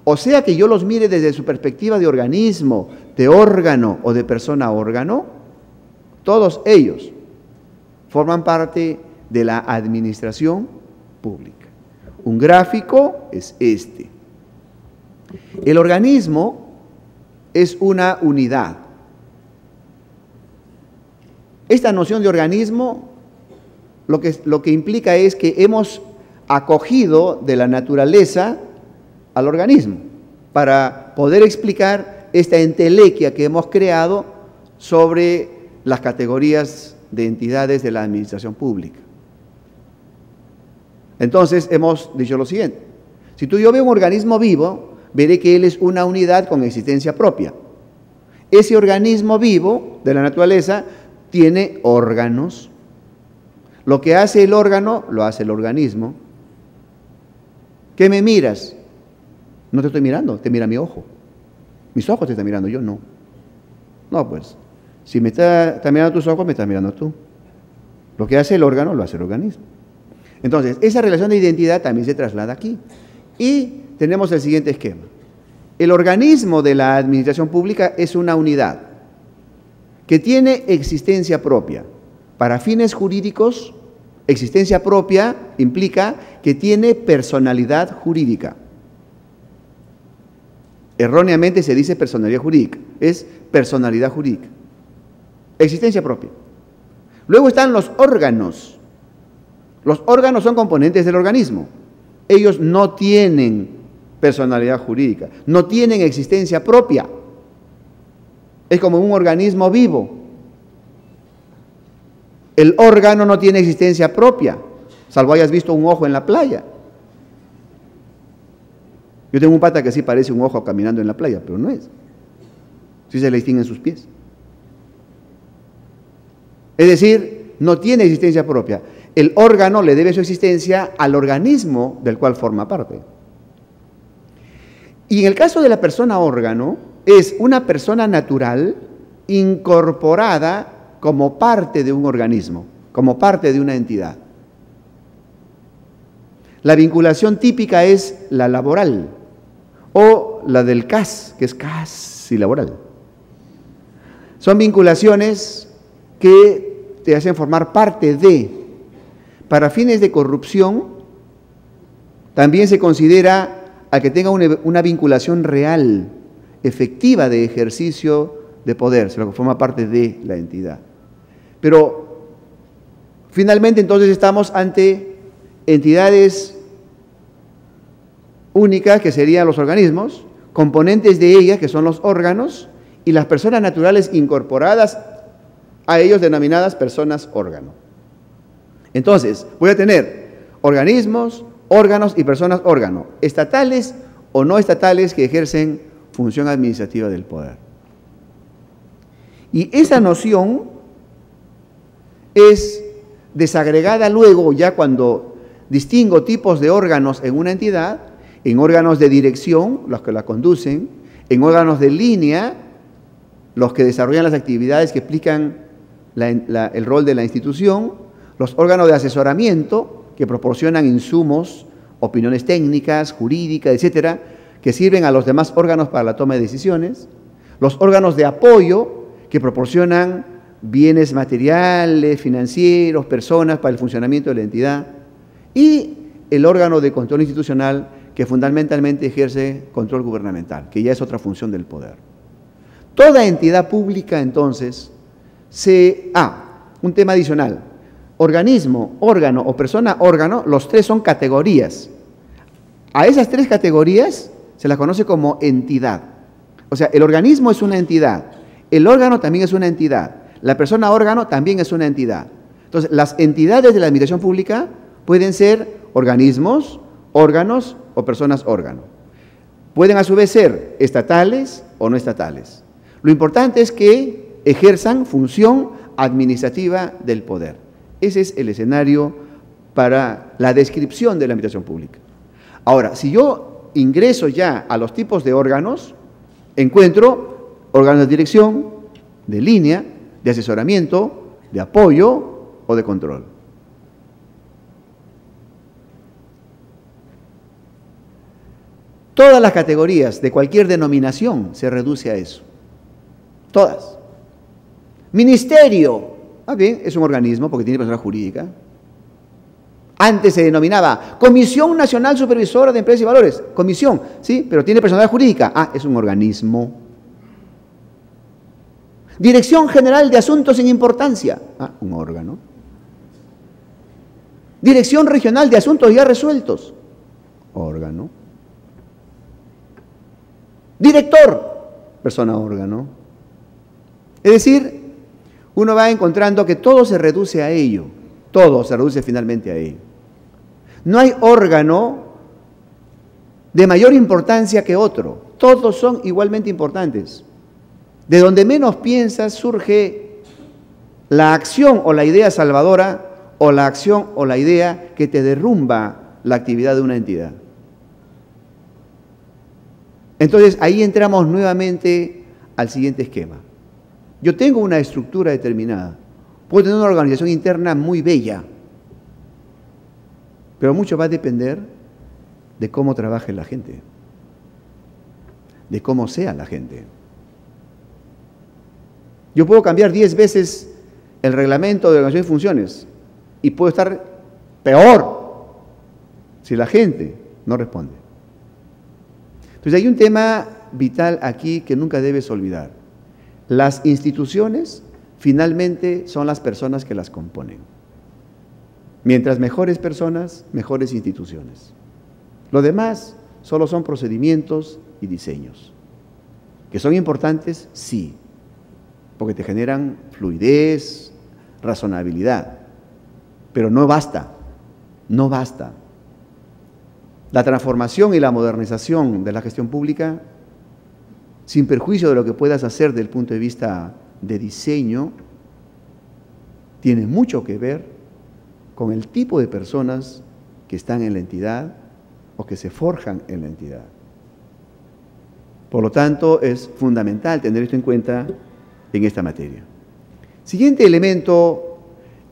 Speaker 2: o sea que yo los mire desde su perspectiva de organismo, de órgano o de persona órgano, todos ellos forman parte de la administración pública. Un gráfico es este. El organismo es una unidad. Esta noción de organismo lo que implica es que hemos acogido de la naturaleza al organismo para poder explicar esta entelequia que hemos creado sobre las categorías de entidades de la administración pública. Entonces hemos dicho lo siguiente: si yo veo un organismo vivo, veré que él es una unidad con existencia propia. Ese organismo vivo de la naturaleza tiene órganos. Lo que hace el órgano, lo hace el organismo. ¿Qué me miras? No te estoy mirando, te mira mi ojo. Mis ojos te están mirando, yo no. No, pues, si me está mirando tus ojos, me estás mirando tú. Lo que hace el órgano, lo hace el organismo. Entonces, esa relación de identidad también se traslada aquí. Y tenemos el siguiente esquema. El organismo de la administración pública es una unidad que tiene existencia propia. Para fines jurídicos, existencia propia implica que tiene personalidad jurídica. Erróneamente se dice personalidad jurídica, es personalidad jurídica. Existencia propia. Luego están los órganos. Los órganos son componentes del organismo. Ellos no tienen personalidad jurídica, no tienen existencia propia. Es como un organismo vivo. El órgano no tiene existencia propia, salvo hayas visto un ojo en la playa. Yo tengo un pata que sí parece un ojo caminando en la playa, pero no es. Sí se le distinguen sus pies. Es decir, no tiene existencia propia. El órgano le debe su existencia al organismo del cual forma parte. Y en el caso de la persona órgano, es una persona natural incorporada como parte de un organismo, como parte de una entidad. La vinculación típica es la laboral o la del CAS, que es casi laboral. Son vinculaciones que te hacen formar parte de. Para fines de corrupción, también se considera a que tenga una vinculación real, efectiva de ejercicio de poder, se lo que forma parte de la entidad. Pero finalmente entonces estamos ante entidades únicas, que serían los organismos, componentes de ellas, que son los órganos, y las personas naturales incorporadas a ellos, denominadas personas órgano. Entonces, voy a tener organismos, órganos y personas órgano, estatales o no estatales, que ejercen función administrativa del poder. Y esa noción es desagregada luego, ya cuando distingo tipos de órganos en una entidad, en órganos de dirección, los que la conducen, en órganos de línea, los que desarrollan las actividades que explican el rol de la institución, los órganos de asesoramiento, que proporcionan insumos, opiniones técnicas, jurídicas, etcétera, que sirven a los demás órganos para la toma de decisiones, los órganos de apoyo, que proporcionan bienes materiales, financieros, personas para el funcionamiento de la entidad, y el órgano de control institucional, que fundamentalmente ejerce control gubernamental, que ya es otra función del poder. Toda entidad pública, entonces, un tema adicional: organismo, órgano o persona órgano, los tres son categorías. A esas tres categorías se las conoce como entidad. O sea, el organismo es una entidad, el órgano también es una entidad, la persona órgano también es una entidad. Entonces, las entidades de la administración pública pueden ser organismos, órganos o personas órgano. Pueden a su vez ser estatales o no estatales. Lo importante es que ejerzan función administrativa del poder. Ese es el escenario para la descripción de la administración pública. Ahora, si yo ingreso ya a los tipos de órganos, encuentro órganos de dirección, de línea, de asesoramiento, de apoyo o de control. Todas las categorías de cualquier denominación se reduce a eso. Todas. Ministerio, bien, es un organismo porque tiene persona jurídica. Antes se denominaba Comisión Nacional Supervisora de Empresas y Valores. Comisión, sí, pero tiene personalidad jurídica. Es un organismo. Dirección General de Asuntos sin Importancia. Un órgano. Dirección Regional de Asuntos ya resueltos. Órgano. Director, persona órgano. Es decir, uno va encontrando que todo se reduce a ello. Todo se reduce finalmente a ello. No hay órgano de mayor importancia que otro. Todos son igualmente importantes. De donde menos piensas surge la acción o la idea salvadora, o la acción o la idea que te derrumba la actividad de una entidad. Entonces, ahí entramos nuevamente al siguiente esquema. Yo tengo una estructura determinada. Puedo tener una organización interna muy bella, pero mucho va a depender de cómo trabaje la gente, de cómo sea la gente. Yo puedo cambiar 10 veces el reglamento de organización y funciones y puedo estar peor si la gente no responde. Entonces hay un tema vital aquí que nunca debes olvidar. Las instituciones finalmente son las personas que las componen. Mientras mejores personas, mejores instituciones. Lo demás solo son procedimientos y diseños. ¿Que son importantes? Sí, porque te generan fluidez, razonabilidad. Pero no basta, no basta. La transformación y la modernización de la gestión pública, sin perjuicio de lo que puedas hacer desde el punto de vista de diseño, tiene mucho que ver con el tipo de personas que están en la entidad o que se forjan en la entidad. Por lo tanto, es fundamental tener esto en cuenta en esta materia. Siguiente elemento,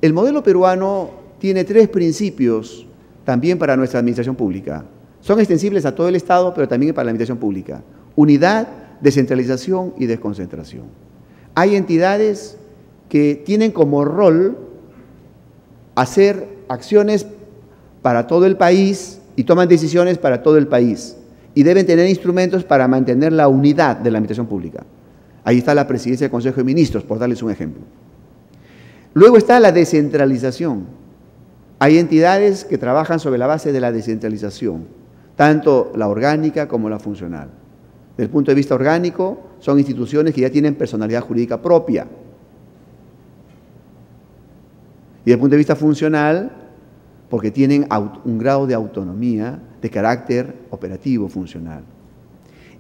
Speaker 2: el modelo peruano tiene 3 principios también para nuestra administración pública. Son extensibles a todo el Estado, pero también para la administración pública. Unidad, descentralización y desconcentración. Hay entidades que tienen como rol hacer acciones para todo el país y toman decisiones para todo el país y deben tener instrumentos para mantener la unidad de la administración pública. Ahí está la presidencia del Consejo de Ministros, por darles un ejemplo. Luego está la descentralización. Hay entidades que trabajan sobre la base de la descentralización, tanto la orgánica como la funcional. Desde el punto de vista orgánico, son instituciones que ya tienen personalidad jurídica propia. Y desde el punto de vista funcional, porque tienen un grado de autonomía de carácter operativo funcional.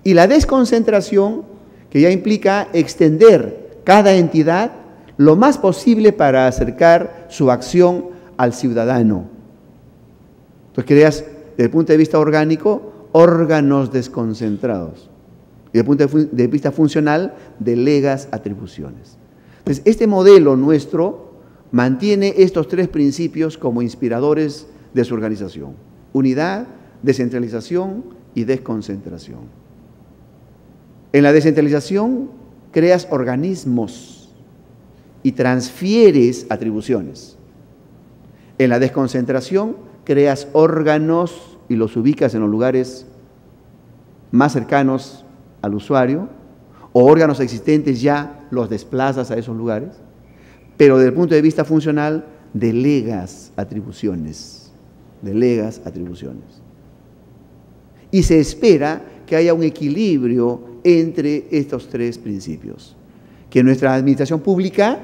Speaker 2: Y la desconcentración, que ya implica extender cada entidad lo más posible para acercar su acción al ciudadano. Entonces creas, desde el punto de vista orgánico, órganos desconcentrados. Y desde el punto de vista funcional, delegas atribuciones. Entonces, este modelo nuestro mantiene estos 3 principios como inspiradores de su organización: unidad, descentralización y desconcentración. En la descentralización creas organismos y transfieres atribuciones. En la desconcentración creas órganos y los ubicas en los lugares más cercanos al usuario, o órganos existentes ya los desplazas a esos lugares, pero desde el punto de vista funcional delegas atribuciones. Y se espera que haya un equilibrio entre estos 3 principios. Que nuestra administración pública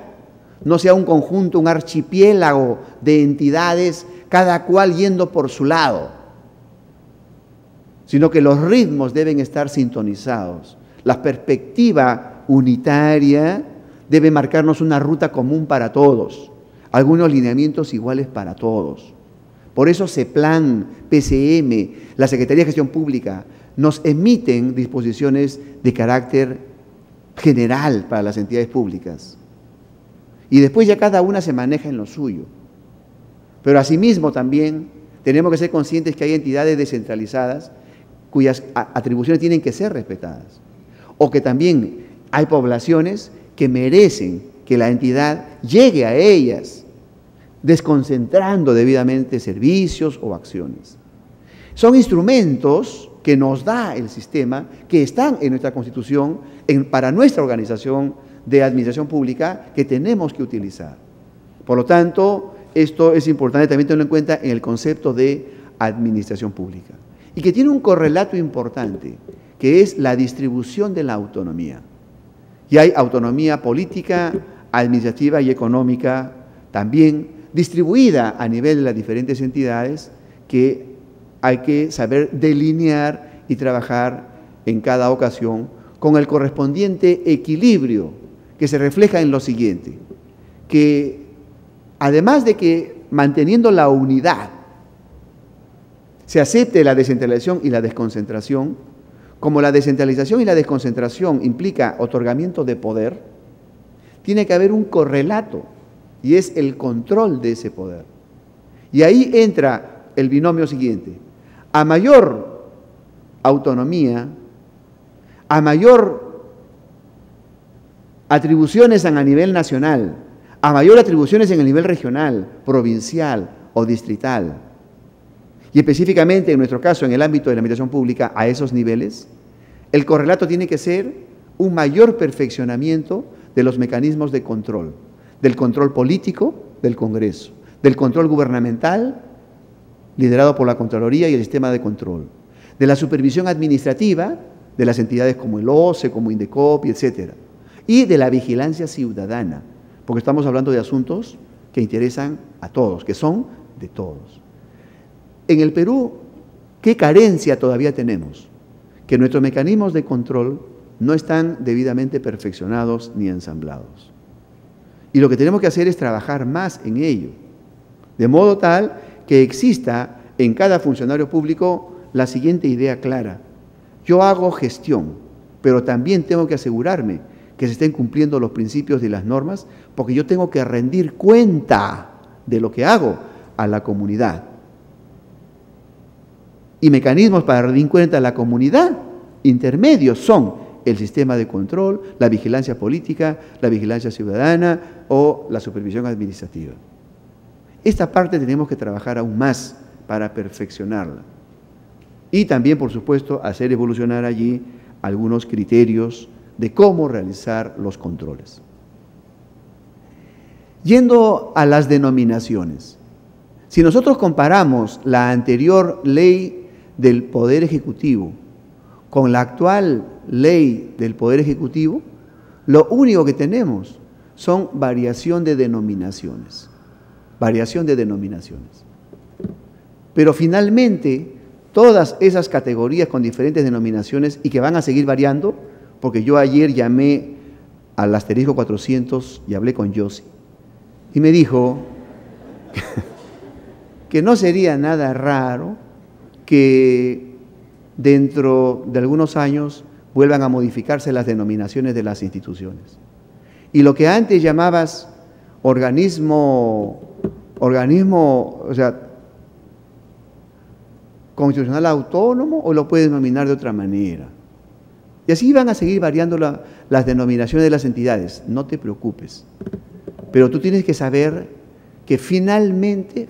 Speaker 2: no sea un conjunto, un archipiélago de entidades, cada cual yendo por su lado, sino que los ritmos deben estar sintonizados. La perspectiva unitaria debe marcarnos una ruta común para todos, algunos lineamientos iguales para todos. Por eso CEPLAN, PCM, la Secretaría de Gestión Pública nos emiten disposiciones de carácter general para las entidades públicas. Y después ya cada una se maneja en lo suyo. Pero asimismo también tenemos que ser conscientes que hay entidades descentralizadas cuyas atribuciones tienen que ser respetadas. O que también hay poblaciones que merecen que la entidad llegue a ellas, desconcentrando debidamente servicios o acciones. Son instrumentos que nos da el sistema, que están en nuestra Constitución, para nuestra organización de administración pública, que tenemos que utilizar. Por lo tanto, esto es importante también tenerlo en cuenta en el concepto de administración pública. Y que tiene un correlato importante, que es la distribución de la autonomía. Y hay autonomía política, administrativa y económica también distribuida a nivel de las diferentes entidades que hay que saber delinear y trabajar en cada ocasión con el correspondiente equilibrio que se refleja en lo siguiente, que además de que manteniendo la unidad se acepte la descentralización y la desconcentración, como la descentralización y la desconcentración implica otorgamiento de poder, tiene que haber un correlato y es el control de ese poder. Y ahí entra el binomio siguiente: a mayor autonomía, a mayor atribuciones a nivel nacional, a mayor atribuciones en el nivel regional, provincial o distrital, y específicamente en nuestro caso en el ámbito de la administración pública a esos niveles, el correlato tiene que ser un mayor perfeccionamiento de los mecanismos de control, del control político del Congreso, del control gubernamental liderado por la Contraloría y el sistema de control, de la supervisión administrativa de las entidades como el OCE, como Indecopi, etcétera, y de la vigilancia ciudadana, porque estamos hablando de asuntos que interesan a todos, que son de todos. En el Perú ¿Qué carencia todavía tenemos? Que nuestros mecanismos de control no están debidamente perfeccionados ni ensamblados. Y lo que tenemos que hacer es trabajar más en ello, de modo tal que exista en cada funcionario público la siguiente idea clara. Yo hago gestión, pero también tengo que asegurarme que se estén cumpliendo los principios y las normas, porque yo tengo que rendir cuenta de lo que hago a la comunidad. Y mecanismos para rendir cuenta a la comunidad intermedios son el sistema de control, la vigilancia política, la vigilancia ciudadana o la supervisión administrativa. Esta parte tenemos que trabajar aún más para perfeccionarla. Y también, por supuesto, hacer evolucionar allí algunos criterios de cómo realizar los controles. Yendo a las denominaciones, si nosotros comparamos la anterior ley del Poder Ejecutivo con la actual ley del Poder Ejecutivo, lo único que tenemos son variación de denominaciones. Variación de denominaciones. Pero finalmente, todas esas categorías con diferentes denominaciones y que van a seguir variando, porque yo ayer llamé al asterisco 400 y hablé con Yossi, y me dijo que no sería nada raro que dentro de algunos años vuelvan a modificarse las denominaciones de las instituciones. Y lo que antes llamabas organismo, o sea, constitucional autónomo, o lo puedes denominar de otra manera. Y así van a seguir variando las denominaciones de las entidades. No te preocupes. Pero tú tienes que saber que finalmente,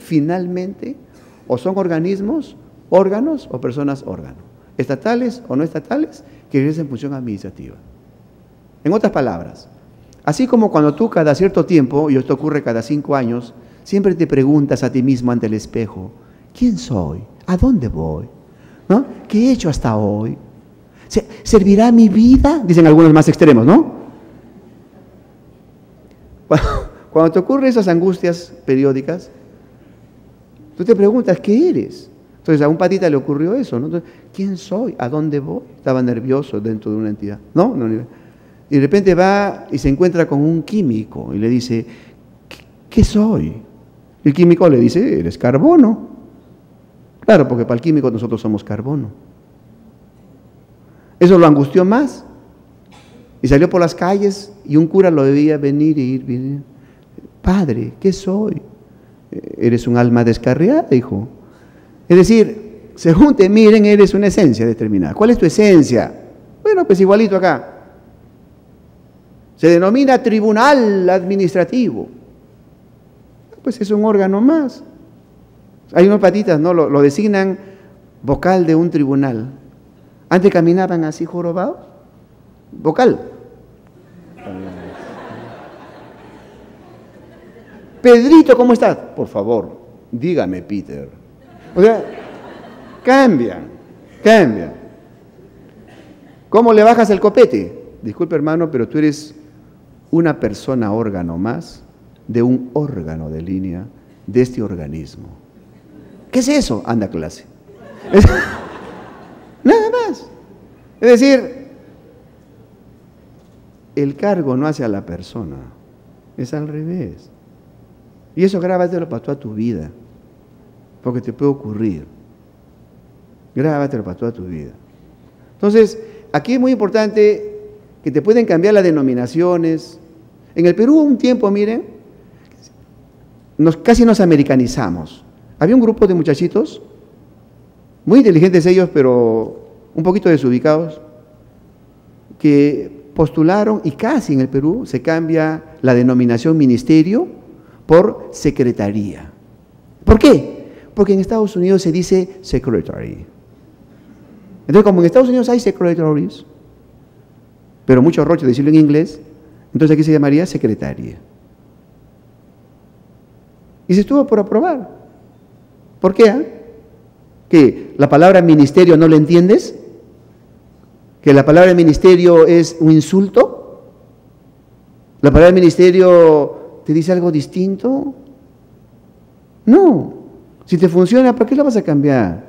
Speaker 2: o son organismos, órganos o personas órgano, estatales o no estatales, que ejercen función administrativa. En otras palabras, así como cuando tú cada cierto tiempo, y esto ocurre cada 5 años, siempre te preguntas a ti mismo ante el espejo, ¿quién soy? ¿A dónde voy? ¿No? ¿Qué he hecho hasta hoy? ¿Servirá mi vida? Dicen algunos más extremos, ¿no? Cuando te ocurren esas angustias periódicas, tú te preguntas, ¿qué eres? Entonces a un patita le ocurrió eso, ¿no? Entonces, ¿quién soy? ¿A dónde voy? Estaba nervioso dentro de una entidad. No, y de repente va y se encuentra con un químico y le dice, ¿qué soy? El químico le dice, eres carbono. Claro, porque para el químico nosotros somos carbono. Eso lo angustió más. Y salió por las calles y un cura lo veía venir y ir. Padre, ¿qué soy? Eres un alma descarriada, hijo. Es decir, según te miren, eres una esencia determinada. ¿Cuál es tu esencia? Bueno, pues igualito acá. Se denomina tribunal administrativo. Pues es un órgano más. Hay unos patitas, ¿no? Lo designan vocal de un tribunal. Antes caminaban así jorobados. Vocal. Pedrito, ¿cómo estás? Por favor, dígame, Peter. O sea, cambian. ¿Cómo le bajas el copete? Disculpe, hermano, pero tú eres una persona órgano más de un órgano de línea de este organismo. ¿Qué es eso? Anda a clase. Nada más. Es decir, el cargo no hace a la persona, es al revés. Y eso grábatelo para toda tu vida, porque te puede ocurrir. Grábatelo para toda tu vida. Entonces, aquí es muy importante que te pueden cambiar las denominaciones. En el Perú un tiempo, miren, casi nos americanizamos. Había un grupo de muchachitos, muy inteligentes ellos, pero un poquito desubicados, que postularon y casi en el Perú se cambia la denominación ministerio por secretaría. ¿Por qué? Porque en Estados Unidos se dice secretary. Entonces, como en Estados Unidos hay secretaries, pero mucho roche decirlo en inglés, entonces aquí se llamaría secretaria. Y se estuvo por aprobar. ¿Por qué? ¿Que la palabra ministerio no la entiendes? ¿Que la palabra ministerio es un insulto? ¿La palabra ministerio te dice algo distinto? No. Si te funciona, ¿para qué la vas a cambiar?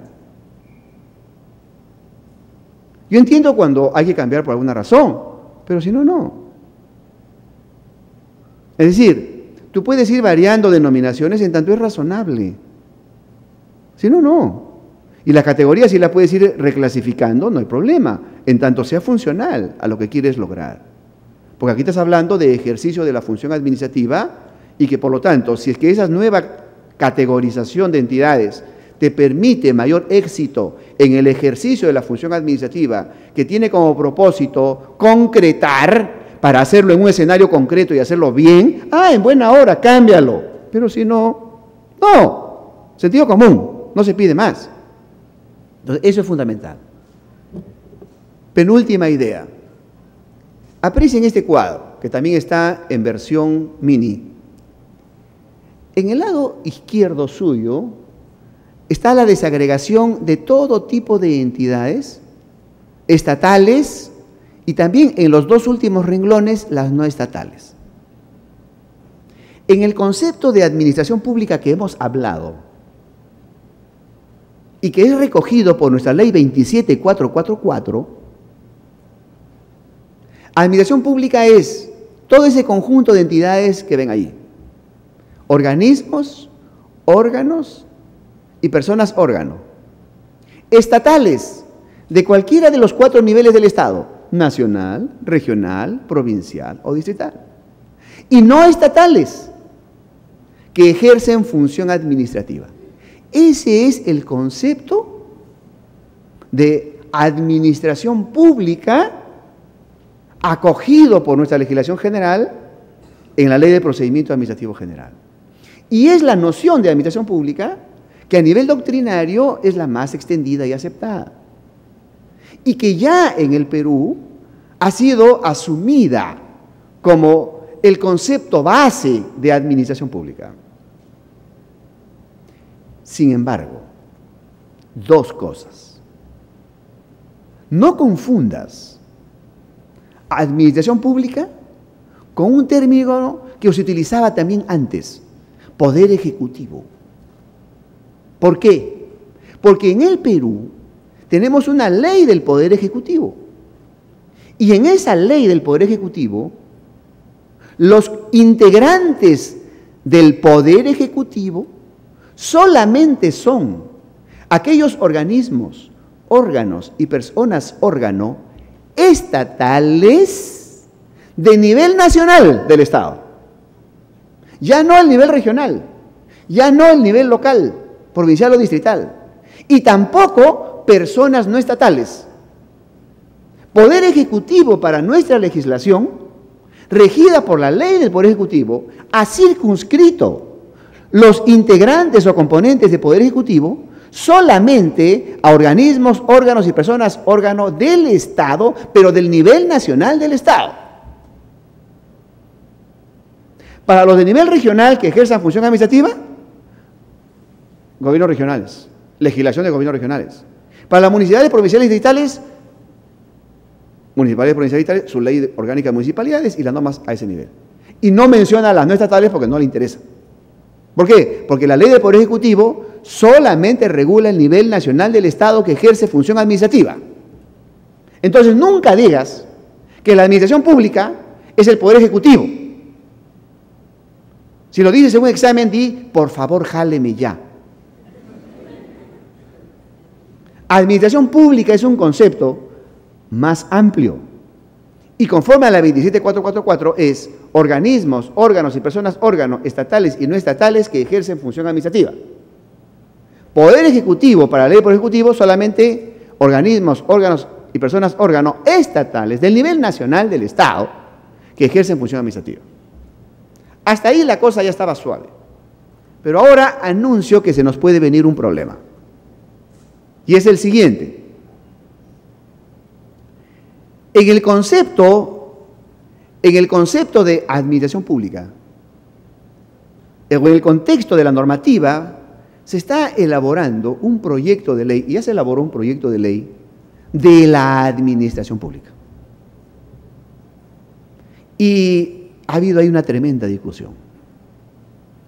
Speaker 2: Yo entiendo cuando hay que cambiar por alguna razón, pero si no, no. Es decir, tú puedes ir variando denominaciones en tanto es razonable. Si no, no. Y la categoría sí la puedes ir reclasificando, no hay problema, en tanto sea funcional a lo que quieres lograr. Porque aquí estás hablando de ejercicio de la función administrativa y que por lo tanto, si es que esa nueva categorización de entidades te permite mayor éxito en el ejercicio de la función administrativa, que tiene como propósito concretar para hacerlo en un escenario concreto y hacerlo bien, en buena hora, cámbialo. Pero si no, no. Sentido común, no se pide más. Entonces, eso es fundamental. Penúltima idea. Aprecien este cuadro, que también está en versión mini. En el lado izquierdo suyo está la desagregación de todo tipo de entidades estatales y también en los dos últimos renglones las no estatales. En el concepto de administración pública que hemos hablado y que es recogido por nuestra ley 27444, administración pública es todo ese conjunto de entidades que ven ahí. Organismos, órganos y personas órgano. Estatales, de cualquiera de los 4 niveles del Estado, nacional, regional, provincial o distrital. Y no estatales, que ejercen función administrativa. Ese es el concepto de administración pública acogido por nuestra legislación general en la Ley de Procedimiento Administrativo General. Y es la noción de administración pública que a nivel doctrinario es la más extendida y aceptada. Y que ya en el Perú ha sido asumida como el concepto base de administración pública. Sin embargo, dos cosas. No confundas administración pública con un término que se utilizaba también antes, poder ejecutivo. ¿Por qué? Porque en el Perú tenemos una ley del poder ejecutivo. Y en esa ley del poder ejecutivo, los integrantes del poder ejecutivo solamente son aquellos organismos, órganos y personas órgano estatales de nivel nacional del Estado. Ya no el nivel regional, ya no el nivel local, provincial o distrital, y tampoco personas no estatales. Poder ejecutivo para nuestra legislación, regida por la ley del Poder Ejecutivo, ha circunscrito los integrantes o componentes del Poder Ejecutivo solamente a organismos, órganos y personas órgano del Estado, pero del nivel nacional del Estado. Para los de nivel regional que ejerzan función administrativa, gobiernos regionales, legislación de gobiernos regionales. Para las municipalidades provinciales y distritales, municipalidades provinciales y distritales, su ley orgánica de municipalidades y las normas a ese nivel. Y no menciona a las no estatales porque no le interesa. ¿Por qué? Porque la ley del Poder Ejecutivo solamente regula el nivel nacional del Estado que ejerce función administrativa. Entonces nunca digas que la administración pública es el Poder Ejecutivo. Si lo dices en un examen, di, por favor, jáleme ya. Administración pública es un concepto más amplio. Y conforme a la 27444 es organismos, órganos y personas órganos estatales y no estatales que ejercen función administrativa. Poder ejecutivo, para la ley de poder ejecutivo, solamente organismos, órganos y personas órganos estatales del nivel nacional del Estado que ejercen función administrativa. Hasta ahí la cosa ya estaba suave. Pero ahora anuncio que se nos puede venir un problema. Y es el siguiente. En el concepto de administración pública, en el contexto de la normativa, se está elaborando un proyecto de ley, y ya se elaboró un proyecto de ley de la administración pública. Y ha habido ahí una tremenda discusión,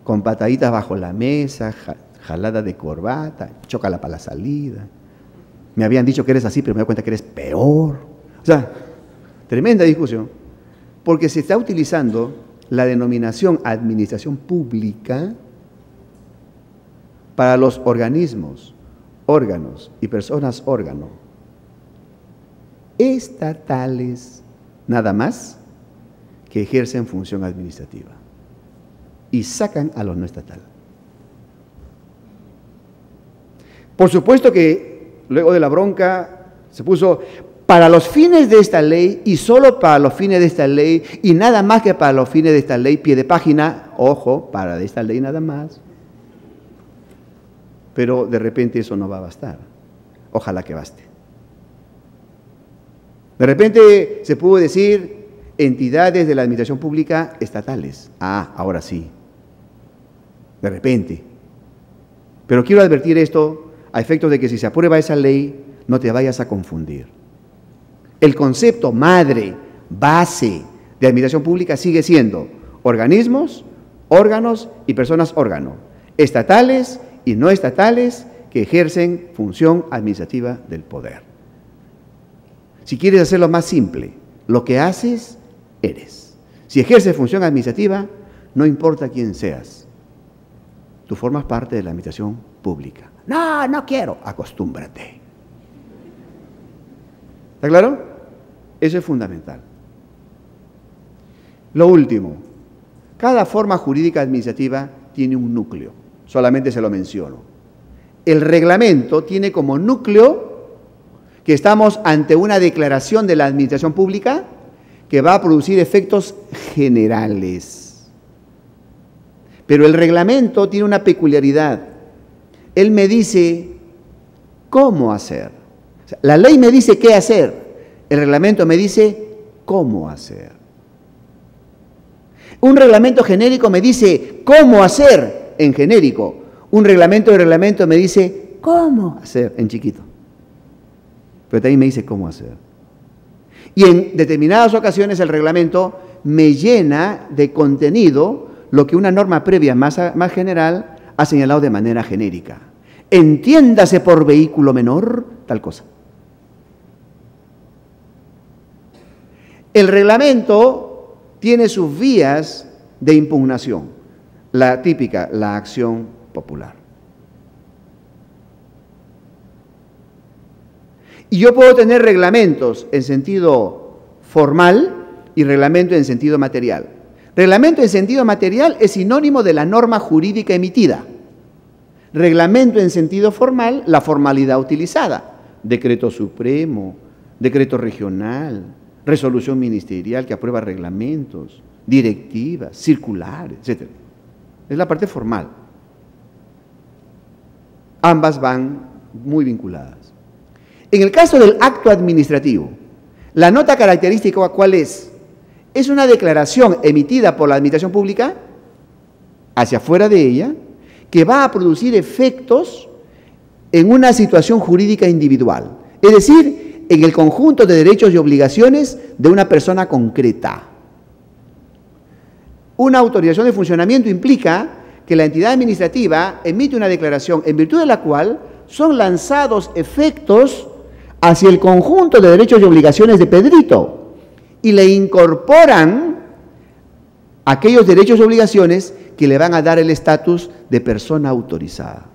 Speaker 2: con pataditas bajo la mesa, jalada de corbata, chócala para la salida. Me habían dicho que eres así, pero me doy cuenta que eres peor. O sea, tremenda discusión, porque se está utilizando la denominación administración pública para los organismos, órganos y personas órgano estatales, nada más, que ejercen función administrativa y sacan a los no estatales. Por supuesto que luego de la bronca se puso para los fines de esta ley y solo para los fines de esta ley y nada más que para los fines de esta ley, pie de página, ojo, para esta ley nada más. Pero de repente eso no va a bastar. Ojalá que baste. De repente se pudo decir entidades de la administración pública estatales. Ah, ahora sí. De repente. Pero quiero advertir esto a efectos de que si se aprueba esa ley, no te vayas a confundir. El concepto madre, base de administración pública sigue siendo organismos, órganos y personas órgano, estatales y no estatales que ejercen función administrativa del poder. Si quieres hacerlo más simple, lo que haces, eres. Si ejerces función administrativa, no importa quién seas, tú formas parte de la administración pública. No, no quiero, acostúmbrate. ¿Está claro? Eso es fundamental. Lo último, cada forma jurídica administrativa tiene un núcleo, solamente se lo menciono. El reglamento tiene como núcleo que estamos ante una declaración de la administración pública que va a producir efectos generales. Pero el reglamento tiene una peculiaridad. Él me dice cómo hacer. O sea, la ley me dice qué hacer. El reglamento me dice cómo hacer. Un reglamento genérico me dice cómo hacer en genérico. Un reglamento de reglamento me dice cómo hacer en chiquito. Pero también me dice cómo hacer. Y en determinadas ocasiones el reglamento me llena de contenido lo que una norma previa más general ha señalado de manera genérica. Entiéndase por vehículo menor tal cosa. El reglamento tiene sus vías de impugnación. La típica, la acción popular. Y yo puedo tener reglamentos en sentido formal y reglamento en sentido material. Reglamento en sentido material es sinónimo de la norma jurídica emitida. Reglamento en sentido formal, la formalidad utilizada. Decreto supremo, decreto regional, resolución ministerial que aprueba reglamentos, directivas, circulares, etc. Es la parte formal. Ambas van muy vinculadas. En el caso del acto administrativo, la nota característica, ¿cuál es? Es una declaración emitida por la administración pública hacia afuera de ella que va a producir efectos en una situación jurídica individual, es decir, en el conjunto de derechos y obligaciones de una persona concreta. Una autorización de funcionamiento implica que la entidad administrativa emite una declaración en virtud de la cual son lanzados efectos hacia el conjunto de derechos y obligaciones de Pedrito y le incorporan aquellos derechos y obligaciones que le van a dar el estatus de persona autorizada.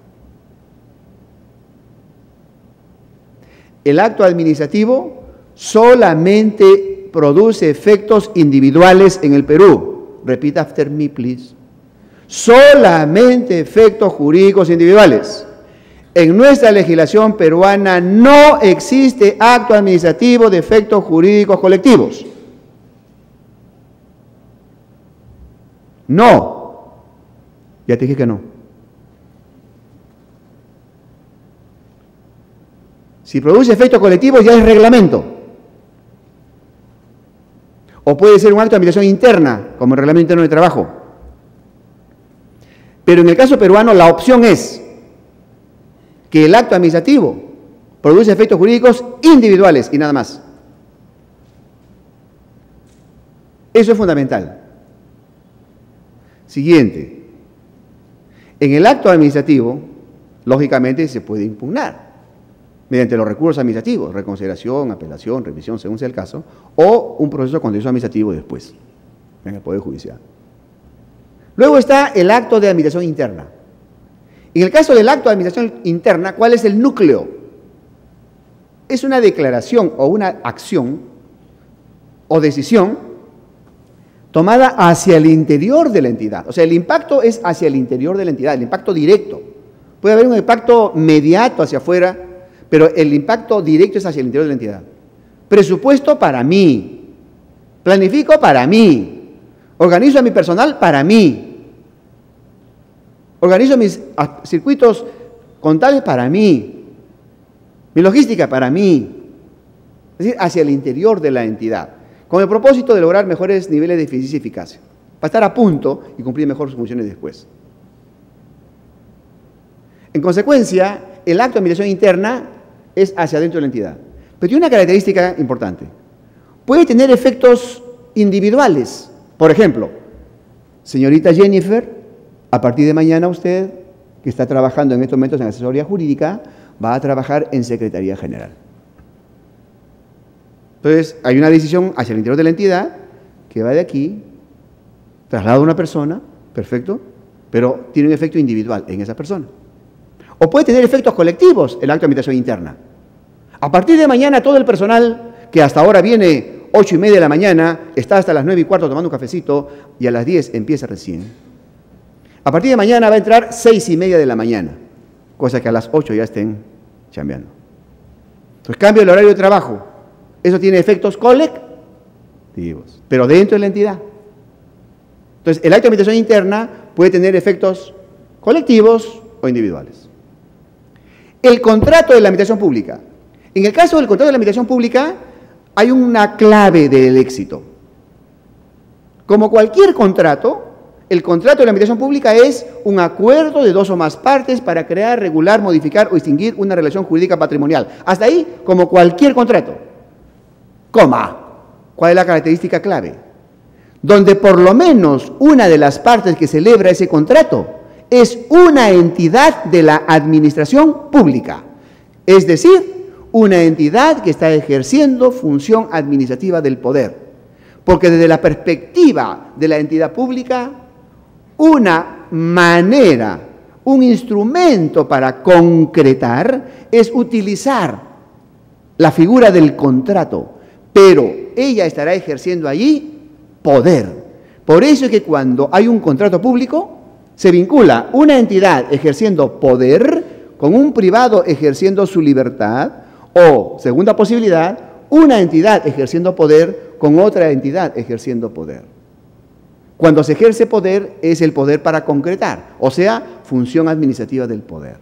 Speaker 2: El acto administrativo solamente produce efectos individuales en el Perú. Repeat after me, please. Solamente efectos jurídicos individuales. En nuestra legislación peruana no existe acto administrativo de efectos jurídicos colectivos. No. Ya te dije que no. Si produce efectos colectivos ya es reglamento. O puede ser un acto de administración interna, como el reglamento interno de trabajo. Pero en el caso peruano la opción es que el acto administrativo produce efectos jurídicos individuales y nada más. Eso es fundamental. Siguiente. En el acto administrativo, lógicamente, se puede impugnar. mediante los recursos administrativos, reconsideración, apelación, revisión, según sea el caso, o un proceso contencioso administrativo después, en el Poder Judicial. Luego está el acto de administración interna. En el caso del acto de administración interna, ¿cuál es el núcleo? Es una declaración o una acción o decisión tomada hacia el interior de la entidad. O sea, el impacto es hacia el interior de la entidad, el impacto directo. Puede haber un impacto mediato hacia afuera, pero el impacto directo es hacia el interior de la entidad. Presupuesto para mí, planifico para mí, organizo a mi personal para mí, organizo mis circuitos contables para mí, mi logística para mí, es decir, hacia el interior de la entidad, con el propósito de lograr mejores niveles de eficiencia y eficacia, para estar a punto y cumplir mejor sus funciones después. En consecuencia, el acto de administración interna es hacia adentro de la entidad. Pero tiene una característica importante. Puede tener efectos individuales. Por ejemplo, señorita Jennifer, a partir de mañana usted, que está trabajando en estos momentos en asesoría jurídica, va a trabajar en Secretaría General. Entonces, hay una decisión hacia el interior de la entidad que va de aquí, traslada a una persona, perfecto, pero tiene un efecto individual en esa persona. O puede tener efectos colectivos el acto de administración interna. A partir de mañana todo el personal que hasta ahora viene 8:30 de la mañana, está hasta las 9:15 tomando un cafecito y a las 10 empieza recién. A partir de mañana va a entrar 6:30 de la mañana, cosa que a las 8 ya estén chambeando. Entonces cambia el horario de trabajo. Eso tiene efectos colectivos, pero dentro de la entidad. Entonces el acto de administración interna puede tener efectos colectivos o individuales. El contrato de la administración pública. En el caso del contrato de la administración pública, hay una clave del éxito. Como cualquier contrato, el contrato de la administración pública es un acuerdo de dos o más partes para crear, regular, modificar o extinguir una relación jurídica patrimonial. Hasta ahí, como cualquier contrato. Coma. ¿Cuál es la característica clave? Donde por lo menos una de las partes que celebra ese contrato es una entidad de la administración pública, es decir, una entidad que está ejerciendo función administrativa del poder. Porque desde la perspectiva de la entidad pública, una manera, un instrumento para concretar es utilizar la figura del contrato, pero ella estará ejerciendo allí poder. Por eso es que cuando hay un contrato público, se vincula una entidad ejerciendo poder con un privado ejerciendo su libertad o, segunda posibilidad, una entidad ejerciendo poder con otra entidad ejerciendo poder. Cuando se ejerce poder es el poder para concretar, o sea, función administrativa del poder.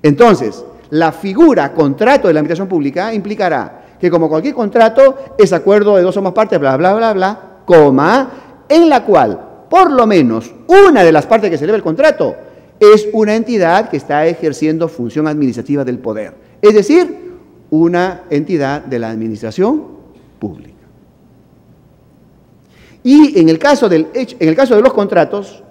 Speaker 2: Entonces, la figura contrato de la administración pública implicará que como cualquier contrato es acuerdo de dos o más partes, bla, bla, bla, bla, coma, en la cual por lo menos una de las partes que celebra el contrato es una entidad que está ejerciendo función administrativa del poder, es decir, una entidad de la administración pública. Y en el caso de los contratos,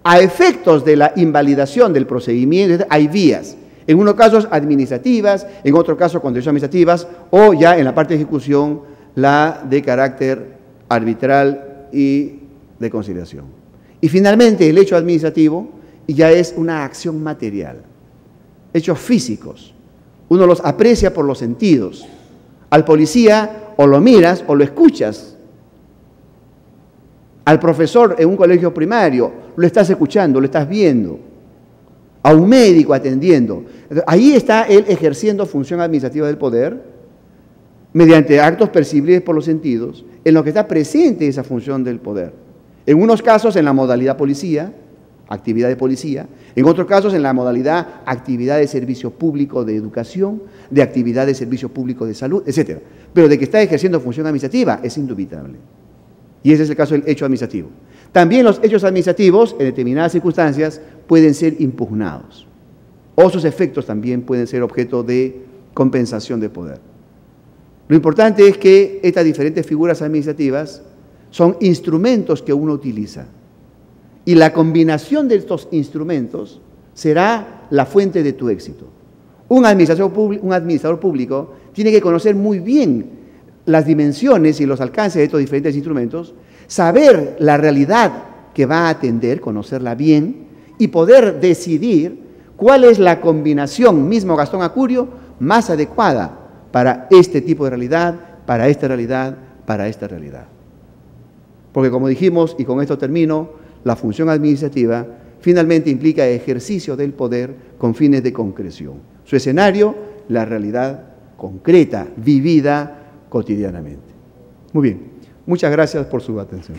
Speaker 2: a efectos de la invalidación del procedimiento, hay vías, en unos casos administrativas, en otros casos contencioso administrativas, o ya en la parte de ejecución, la de carácter arbitral y de conciliación. Y finalmente el hecho administrativo ya es una acción material, hechos físicos. Uno los aprecia por los sentidos. Al policía o lo miras o lo escuchas. Al profesor en un colegio primario lo estás escuchando, lo estás viendo. A un médico atendiendo. Ahí está él ejerciendo función administrativa del poder mediante actos percibibles por los sentidos, en lo que está presente esa función del poder. En unos casos en la modalidad policía, actividad de policía, en otros casos en la modalidad actividad de servicio público de educación, de actividad de servicio público de salud, etc. Pero de que está ejerciendo función administrativa es indubitable. Y ese es el caso del hecho administrativo. También los hechos administrativos, en determinadas circunstancias, pueden ser impugnados. O sus efectos también pueden ser objeto de compensación de poder. Lo importante es que estas diferentes figuras administrativas son instrumentos que uno utiliza. Y la combinación de estos instrumentos será la fuente de tu éxito. Un administrador público tiene que conocer muy bien las dimensiones y los alcances de estos diferentes instrumentos, saber la realidad que va a atender, conocerla bien y poder decidir cuál es la combinación, mismo Gastón Acurio, más adecuada para este tipo de realidad, para esta realidad, para esta realidad. Porque como dijimos, y con esto termino, la función administrativa finalmente implica ejercicio del poder con fines de concreción. Su escenario, la realidad concreta, vivida cotidianamente. Muy bien, muchas gracias por su atención.